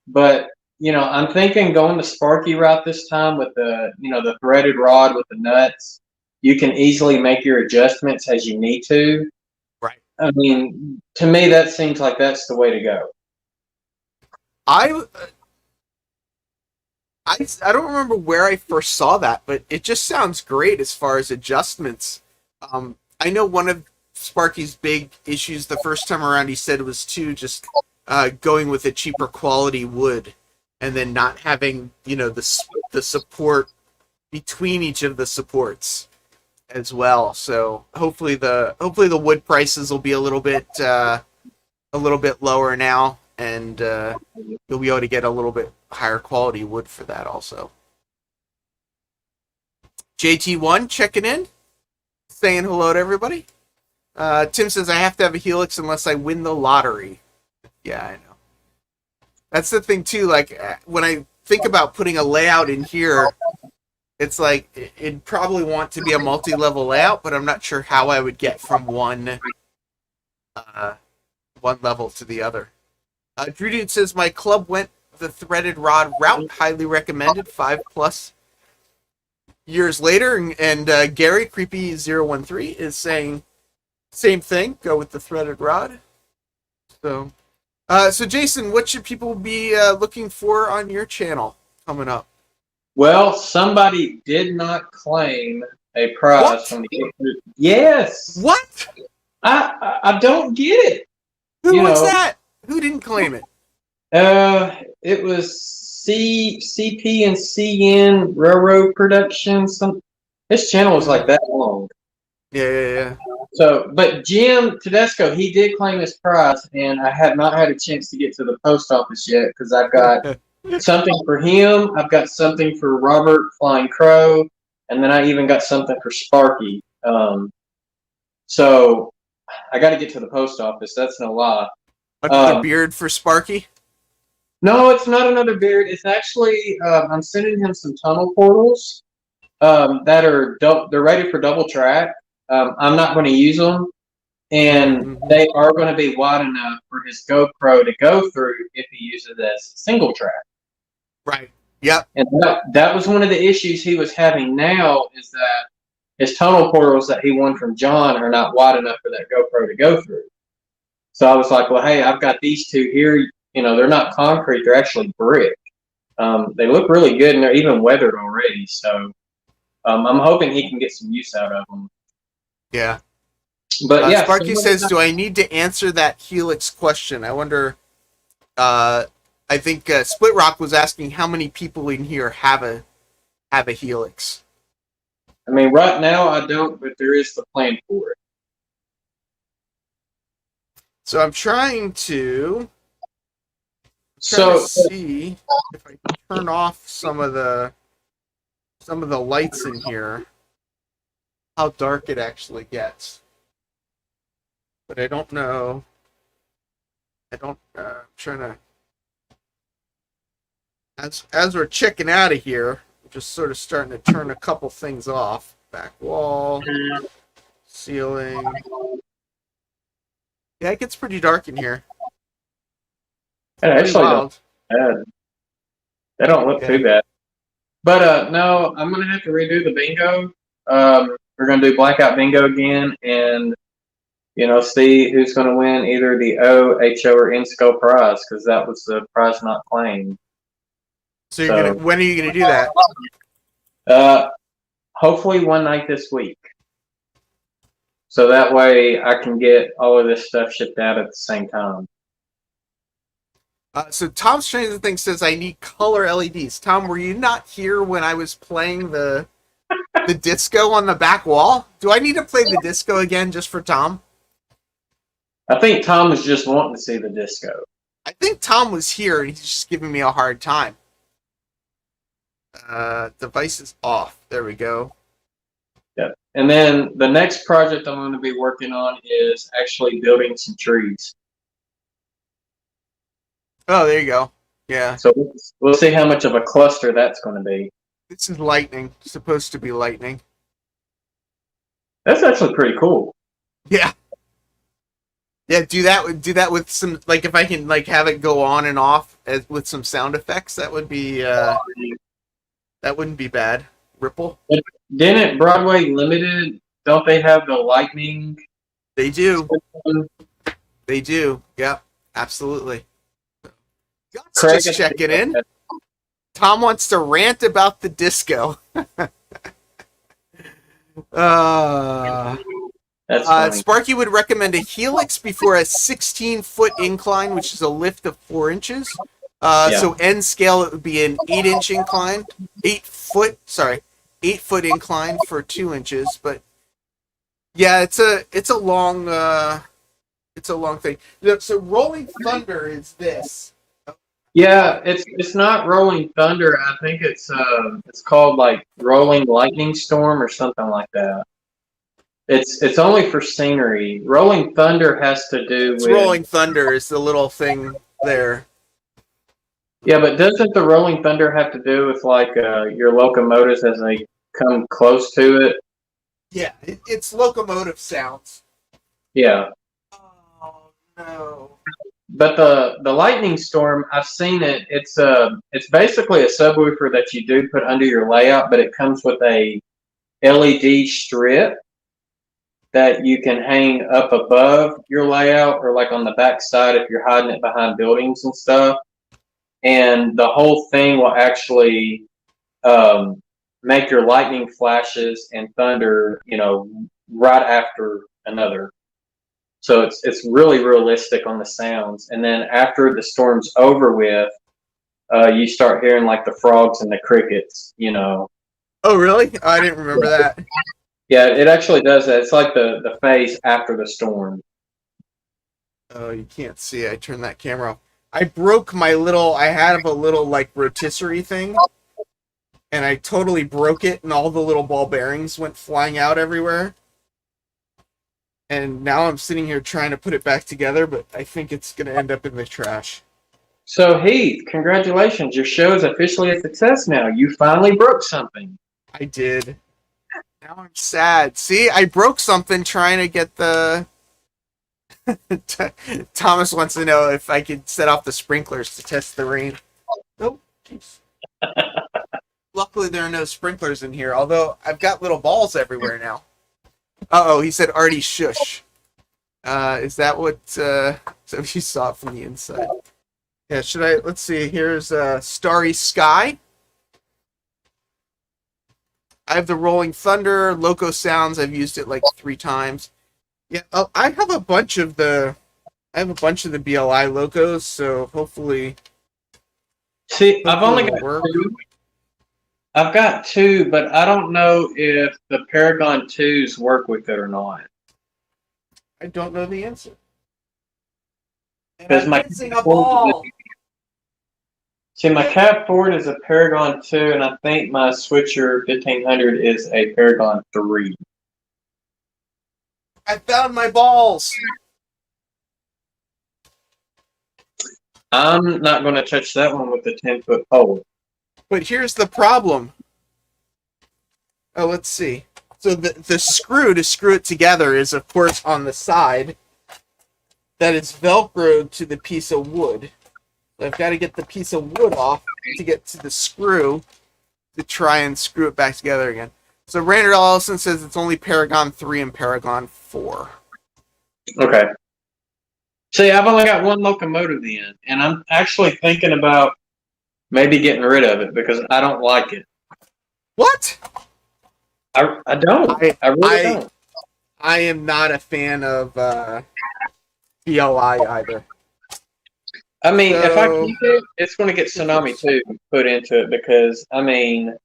C: But I'm thinking going the Sparky route this time with the threaded rod with the nuts. You can easily make your adjustments as you need to.
B: right.
C: I mean, to me, that seems like that's the way to go.
B: I don't remember where I first saw that, but it just sounds great as far as adjustments. I know one of Sparky's big issues the first time around, he said, was just going with a cheaper quality wood and then not having the support between each of the supports as well. So hopefully the wood prices will be a little bit lower now, and you'll be able to get a little bit higher quality wood for that also. JT1 checking in, saying hello to everybody. Tim says I have to have a helix unless I win the lottery. Yeah, I know. That's the thing too. Like when I think about putting a layout in here, it's like it'd probably want to be a multi-level layout, but I'm not sure how I would get from one level to the other. Drew Dude says my club went the threaded rod route, highly recommended. 5+ years later, and Gary Creepy013 is saying same thing. Go with the threaded rod. So Jason, what should people be looking for on your channel coming up?
C: Well, somebody did not claim a prize
B: What?
C: from the... Yes.
B: What?
C: I don't get it.
B: Who
C: You
B: was
C: know,
B: that? Who didn't claim it?
C: It was CP and CN Railroad Production. His channel was like that long.
B: Yeah.
C: So, but Jim Tedesco, he did claim his prize, and I have not had a chance to get to the post office yet because I've got something for him. I've got something for Robert Flying Crow, and then I even got something for Sparky. So I got to get to the post office. That's no lie.
B: Another beard for Sparky?
C: No, it's not another beard. It's actually I'm sending him some tunnel portals that are they're ready for double track. I'm not going to use them, and they are going to be wide enough for his GoPro to go through if he uses it as single track.
B: Right. Yep.
C: And that was one of the issues he was having now is that his tunnel portals that he won from John are not wide enough for that GoPro to go through. So I was like, well, hey, I've got these two here. You know, they're not concrete; they're actually brick. They look really good, and they're even weathered already. So I'm hoping he can get some use out of them.
B: Yeah.
C: But yeah,
B: Sparky says, "Do I need to answer that Helix question?" I wonder. I think Split Rock was asking how many people in here have a Helix.
C: I mean, right now I don't, but there is the plan for it.
B: So I'm trying to see if I can turn off some of the lights in here, how dark it actually gets. But I don't know. I'm trying to. As we're checking out of here, I'm just sort of starting to turn a couple things off. Back wall, ceiling. Yeah, it gets pretty dark in here.
C: Actually, they don't look too bad. But no, I'm gonna have to redo the bingo. We're gonna do blackout bingo again, and see who's gonna win either the O, HO, or INSCO prize because that was the prize not claimed.
B: So when are you gonna do that?
C: Hopefully one night this week. So that way I can get all of this stuff shipped out at the same time.
B: So Tom Stranger Things says I need color LEDs. Tom, were you not here when I was playing the disco on the back wall? Do I need to play the disco again just for Tom?
C: I think Tom was just wanting to see the disco.
B: I think Tom was here and he's just giving me a hard time. Device is off. There we go.
C: Yeah. And then the next project I'm going to be working on is actually building some trees.
B: Oh, there you go. Yeah.
C: So we'll see how much of a cluster that's going to be.
B: This is lightning. Supposed to be lightning.
C: That's actually pretty cool.
B: Yeah. Yeah, do that with some, like, if I can, like, have it go on and off with some sound effects, that would be that wouldn't be bad. Ripple.
C: Didn't Broadway Limited, don't they have the lightning?
B: They do. They do. Yep. Absolutely. Craig just checking in. Tom wants to rant about the disco. Sparky would recommend a Helix before a 16-foot incline, which is a lift of 4 inches. So end scale, it would be an 8-inch incline. 8-foot incline for 2 inches. But yeah, it's a long thing. So Rolling Thunder is this.
C: Yeah, it's not Rolling Thunder. I think it's called like Rolling Lightning Storm or something like that. It's only for scenery. Rolling Thunder has to do with
B: Rolling Thunder is the little thing there.
C: Yeah, but doesn't the Rolling Thunder have to do with like your locomotives as they come close to it?
B: Yeah, it's locomotive sounds.
C: Yeah.
B: Oh no.
C: But the Lightning Storm, I've seen it. It's basically a subwoofer that you do put under your layout, but it comes with a LED strip that you can hang up above your layout or like on the back side if you're hiding it behind buildings and stuff. And the whole thing will actually make your lightning flashes and thunder, right after another.
D: So it's really realistic on the sounds. And then after the storm's over with, you start hearing like the frogs and the crickets, you know.
B: Oh, really? Oh, I didn't remember that.
D: Yeah, it actually does that. It's like the phase after the storm.
B: Oh, you can't see. I turned that camera off. I broke my little. I have a little like rotisserie thing, and I totally broke it, and all the little ball bearings went flying out everywhere. And now I'm sitting here trying to put it back together, but I think it's gonna end up in the trash.
D: So Heath, congratulations! Your show is officially a success now. You finally broke something.
B: I did. Now I'm sad. See, I broke something trying to get the. Thomas wants to know if I could set off the sprinklers to test the rain. Nope. Jeez. Luckily, there are no sprinklers in here, although I've got little balls everywhere now. Uh-oh, he said Artie shush. Is that what, so you saw it from the inside? Yeah, should I, let's see, here's Starry Sky. I have the Rolling Thunder, Loco Sounds, I've used it like 3 times. Yeah, I have a bunch of the BLI locos, so hopefully.
D: See, I've only
B: it'll
D: got
B: work.
D: 2. I've got 2, but I don't know if the Paragon 2s work with it or not.
B: I don't know the answer. And
D: Because
B: I'm
D: my
B: missing a ball.
D: See, my Cap Ford is a Paragon 2, and I think my Switcher 1500 is a Paragon 3.
B: I found my balls.
D: I'm not going to touch that one with the 10-foot pole.
B: But here's the problem. Oh, let's see. So the screw to screw it together is, of course, on the side. That is Velcroed to the piece of wood. So I've got to get the piece of wood off to get to the screw to try and screw it back together again. So Randall Ellison says it's only Paragon 3 and Paragon 4.
D: Okay. See, I've only got one locomotive then, and I'm actually thinking about maybe getting rid of it because I don't like it.
B: What?
D: I don't. I really don't.
B: I am not a fan of BLI either.
D: I mean, if I
B: So-
D: keep it, it's going to get Tsunami 2 put into it because, I mean,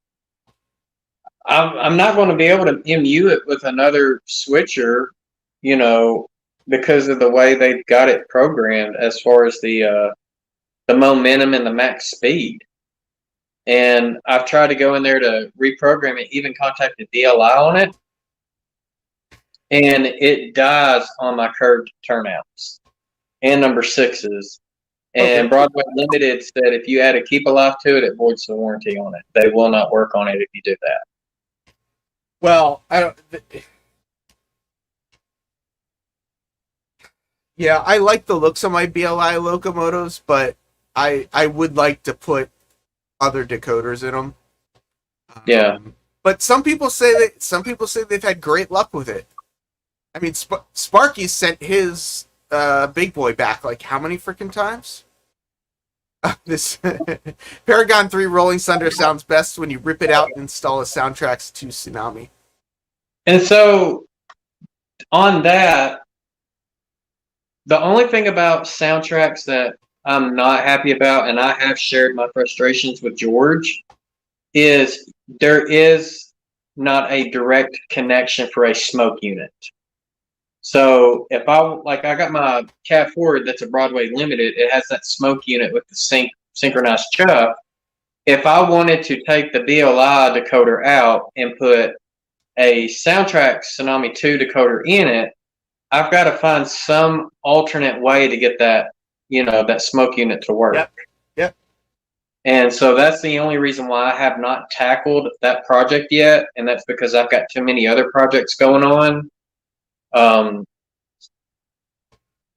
D: I'm not going to be able to MU it with another switcher, you know, because of the way they've got it programmed as far as the momentum and the max speed. And I've tried to go in there to reprogram it, even contacted DLI on it, and it dies on my curved turnouts and number 6s. And
B: Okay.
D: Broadway Limited said if you add a keep alive to it, it voids the warranty on it. They will not work on it if you do that.
B: Well, I don't. Yeah, I like the looks of my BLI locomotives, but I would like to put other decoders in them.
D: Yeah.
B: But some people say they've had great luck with it. I mean, Sparky sent his big boy back like how many freaking times? This Paragon 3 Rolling Thunder sounds best when you rip it out and install a soundtracks to Tsunami.
D: And so on that, the only thing about soundtracks that I'm not happy about, and I have shared my frustrations with George, is there is not a direct connection for a smoke unit. So if I got my Cat Ford that's a Broadway Limited, it has that smoke unit with the synchronized chuck. If I wanted to take the BLI decoder out and put a soundtrack Tsunami 2 decoder in it, I've got to find some alternate way to get that, that smoke unit to work.
B: Yep.
D: And so that's the only reason why I have not tackled that project yet, and that's because I've got too many other projects going on. I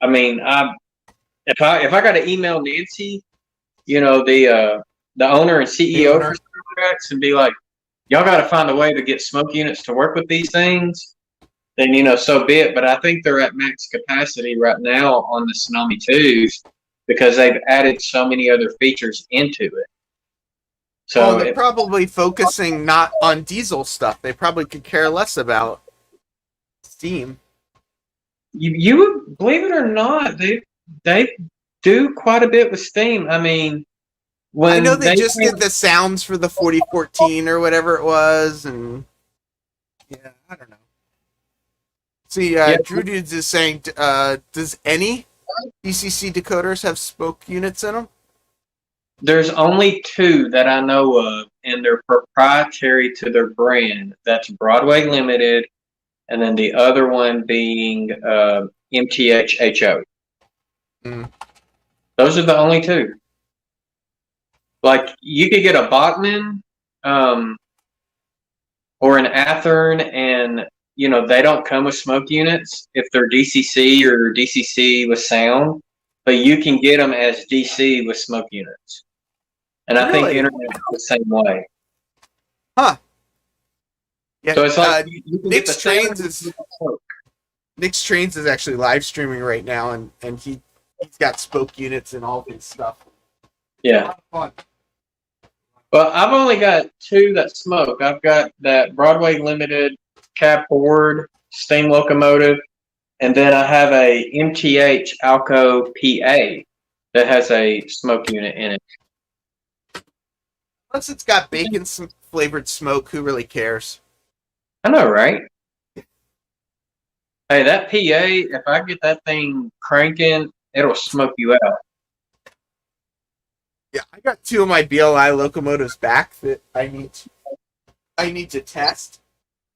D: mean, if I got to email Nancy, the owner and CEO for Soundtracks, and be like, y'all got to find a way to get smoke units to work with these things, then so be it. But I think they're at max capacity right now on the Tsunami 2s because they've added so many other features into it. So
B: they're probably focusing not on diesel stuff. They probably could care less about steam.
C: you would believe it or not, they do quite a bit with steam. I mean,
B: I know
C: when
B: they
C: they
B: just did the sounds for the 4014 or whatever it was, and yeah, I don't know. See,
C: yeah,
B: Drew Dudes is saying, does any DCC decoders have spoke units in them?
C: there's only two that I know of, and they're proprietary to their brand. That's Broadway Limited, and then the other one being MTHHO.
B: Mm.
C: Those are the only two. Like you could get a Bachman um, or an Athearn, and they don't come with smoke units if they're DCC or DCC with sound, but you can get them as DC with smoke units. And I think
B: Really?
C: Internet's the same way.
B: Huh. Yeah,
C: So it's like you can get the
B: Nick's Trains
C: sound
B: is
C: with the smoke.
B: Nick's Trains is actually live streaming right now, and he's got spoke units and all his stuff.
C: Yeah.
B: Fun.
C: Well, I've only got two that smoke. I've got that Broadway Limited cab forward steam locomotive, and then I have a MTH Alco PA that has a smoke unit in it.
B: Unless it's got bacon flavored smoke, who really cares?
C: I know, right? Hey, that PA, if I get that thing cranking, it'll smoke you out.
B: Yeah, I got two of my BLI locomotives back that I need to test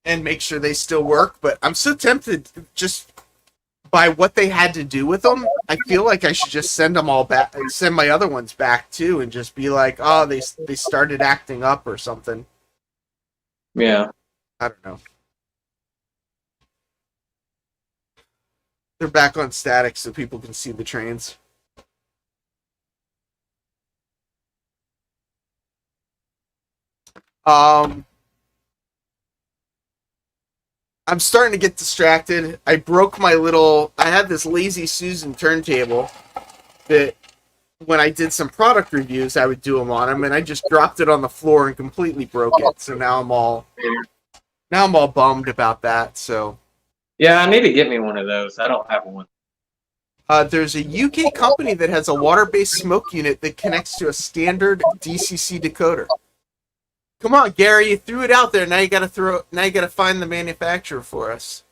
B: and make sure they still work, but I'm so tempted just by what they had to do with them. I feel like I should just send them all back, send my other ones back too, and just be like, oh, they started acting up or something.
C: Yeah.
B: I don't know. They're back on static so people can see the trains. I'm starting to get distracted. I had this Lazy Susan turntable that when I did some product reviews, I would do them on them, and I just dropped it on the floor and completely broke it. So now I'm all bummed about that. So
C: Yeah, I need to get me one of those. I don't have one.
B: there's a UK company that has a water-based smoke unit that connects to a standard DCC decoder. Come on, Gary, you threw it out there. Now you gotta find the manufacturer for us.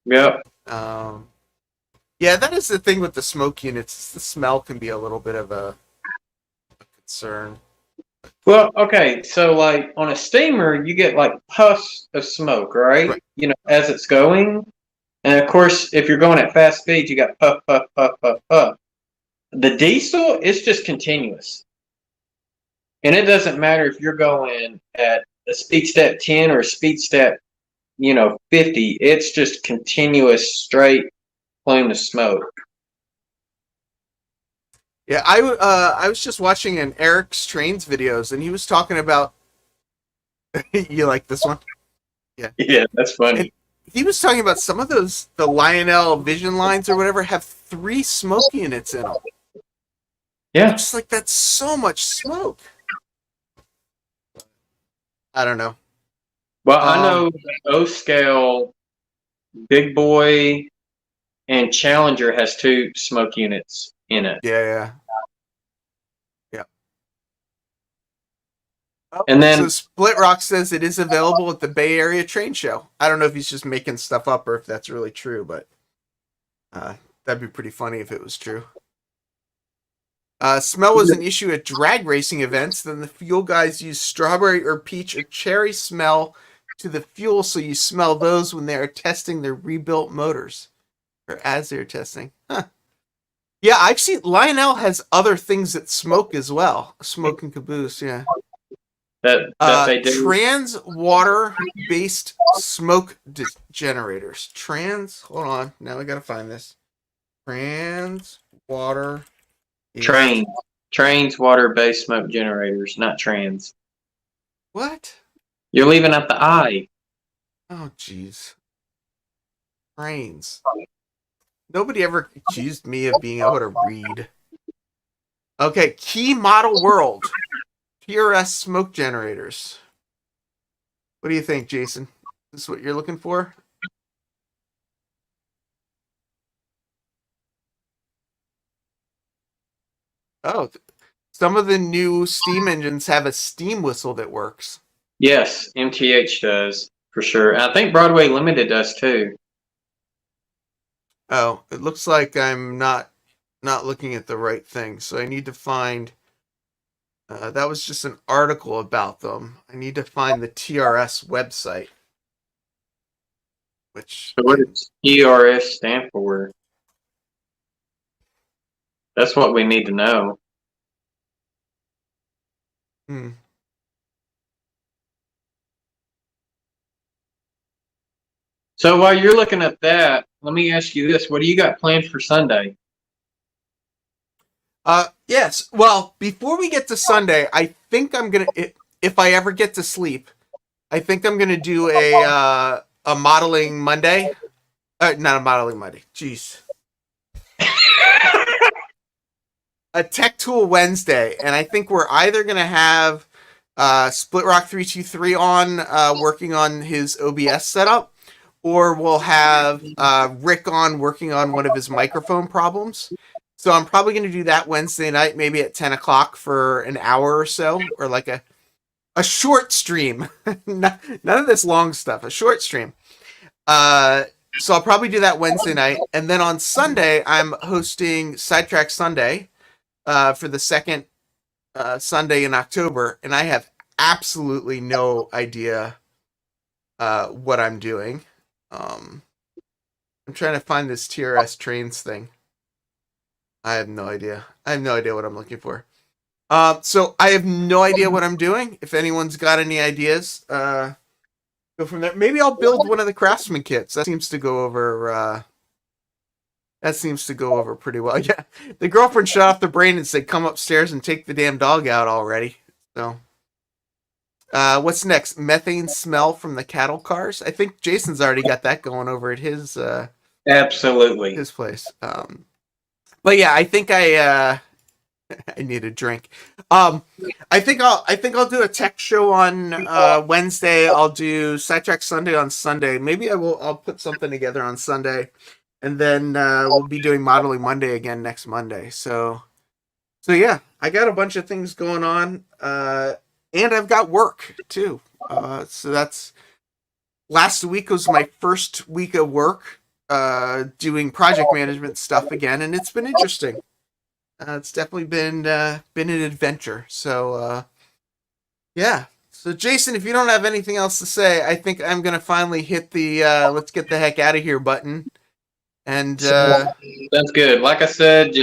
C: Yep.
B: Yeah, that is the thing with the smoke units. The smell can be a little bit of a concern.
C: Well, okay, so like on a steamer, you get like puffs of smoke, right?
B: Right.
C: As it's going. And of course, if you're going at fast speed, you got puff, puff, puff, puff, puff. The diesel is just continuous. And it doesn't matter if you're going at a speed step 10 or a speed step, 50. It's just continuous, straight plume of smoke.
B: Yeah, I was just watching an Eric's Trains videos, and he was talking about. You like this one?
C: Yeah, that's funny.
B: And he was talking about some of the Lionel Vision lines or whatever have 3 smoke units in them.
C: Yeah.
B: Just like that's so much smoke. I don't know.
C: Well, I know O scale, Big Boy, and Challenger has 2 smoke units in it.
B: Yeah. Oh,
C: And then
B: so Split Rock says it is available at the Bay Area Train Show. I don't know if he's just making stuff up or if that's really true, but that'd be pretty funny if it was true. Smell was an issue at drag racing events. Then the fuel guys use strawberry or peach or cherry smell to the fuel, so you smell those when they are testing their rebuilt motors, or as they're testing. Huh. Yeah, I've seen Lionel has other things that smoke as well. Smoke and caboose, yeah.
C: that they do.
B: Trans water based smoke generators. Hold on. Now I gotta find this. Trans water.
C: Trains water-based smoke generators, not trans.
B: What?
C: You're leaving out the I.
B: Oh, jeez. Trains. Nobody ever accused me of being able to read. Okay, Key Model World. PRS smoke generators. What do you think, Jason? Is this what you're looking for? Oh, some of the new Steam engines have a steam whistle that works.
C: Yes, MTH does for sure. And I think Broadway Limited does too.
B: Oh, it looks like I'm not looking at the right thing. So I need to find. That was just an article about them. I need to find the TRS website, which
C: So what does ERS stand for? That's what we need to know.
B: hmm.
C: So while you're looking at that, let me ask you this: what do you got planned for Sunday?
B: Yes. Well, before we get to Sunday, I think I'm gonna, if I ever get to sleep, I think I'm gonna do a modeling Monday. Not a modeling Monday. Jeez. A tech tool Wednesday, and I think we're either gonna have Split Rock 323 on working on his OBS setup, or we'll have Rick on working on one of his microphone problems. So I'm probably going to do that Wednesday night, maybe at 10 o'clock for an hour or so, or like a short stream. None of this long stuff, a short stream. So I'll probably do that Wednesday night. And then on Sunday, I'm hosting Sidetrack Sunday for the second Sunday in October. And I have absolutely no idea what I'm doing. I'm trying to find this TRS trains thing. I have no idea. I have no idea what I'm looking for. So I have no idea what I'm doing. If anyone's got any ideas, go from there. Maybe I'll build one of the Craftsman kits. That seems to go over. That seems to go over pretty well. Yeah, the girlfriend shut off the brain and said, "Come upstairs and take the damn dog out already." So, what's next? Methane smell from the cattle cars. I think Jason's already got that going over at his
C: Absolutely.
B: his place. But yeah, I think I need a drink. I think I'll do a tech show on Wednesday. I'll do Sidetrack Sunday on Sunday. Maybe I'll put something together on Sunday, and then we'll be doing Modeling Monday again next Monday. So yeah, I got a bunch of things going on, and I've got work too. So that's last week was my first week of work. Doing project management stuff again, and it's been interesting. It's definitely been an adventure. So yeah. So Jason, if you don't have anything else to say, I think I'm gonna finally hit the let's get the heck out of here button. And
C: That's good. Like I said,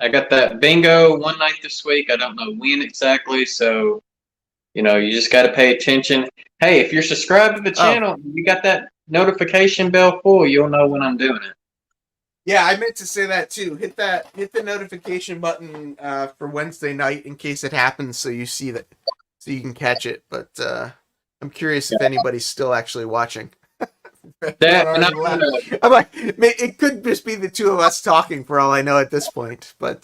C: I got that bingo one night this week. I don't know when exactly, so you just got to pay attention. Hey, if you're subscribed to the channel, you got that notification bell full, you'll know when I'm doing it.
B: Yeah, I meant to say that too. Hit the notification button for Wednesday night in case it happens, so you see that, so you can catch it. But I'm curious if anybody's still actually watching. I'm like, it could just be the two of us talking for all I know at this point. But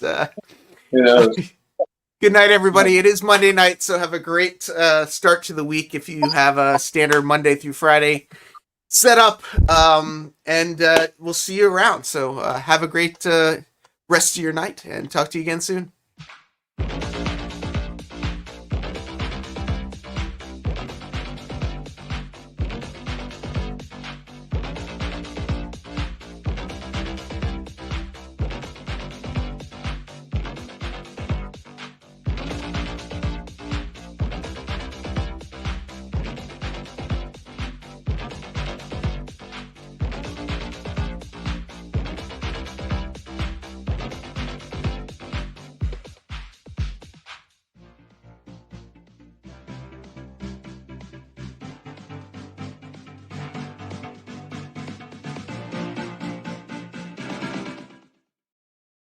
B: good night, everybody. It is Monday night, so have a great start to the week if you have a standard Monday through Friday set up, and we'll see you around. So have a great rest of your night, and talk to you again soon.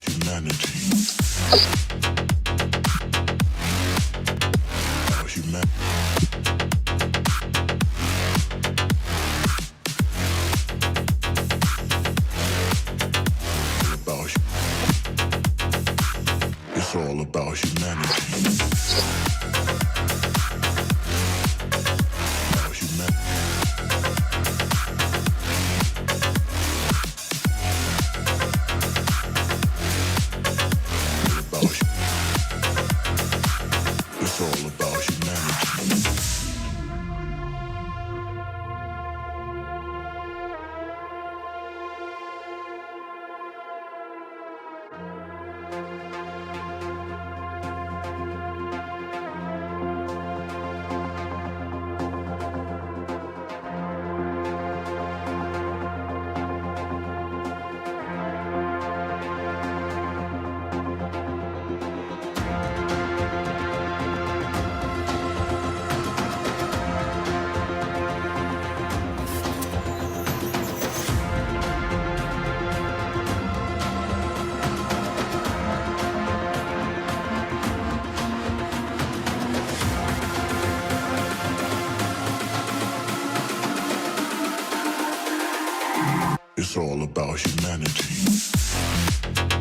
A: Humanity. About humanity. It's all about humanity. About humanity. About It's all about humanity.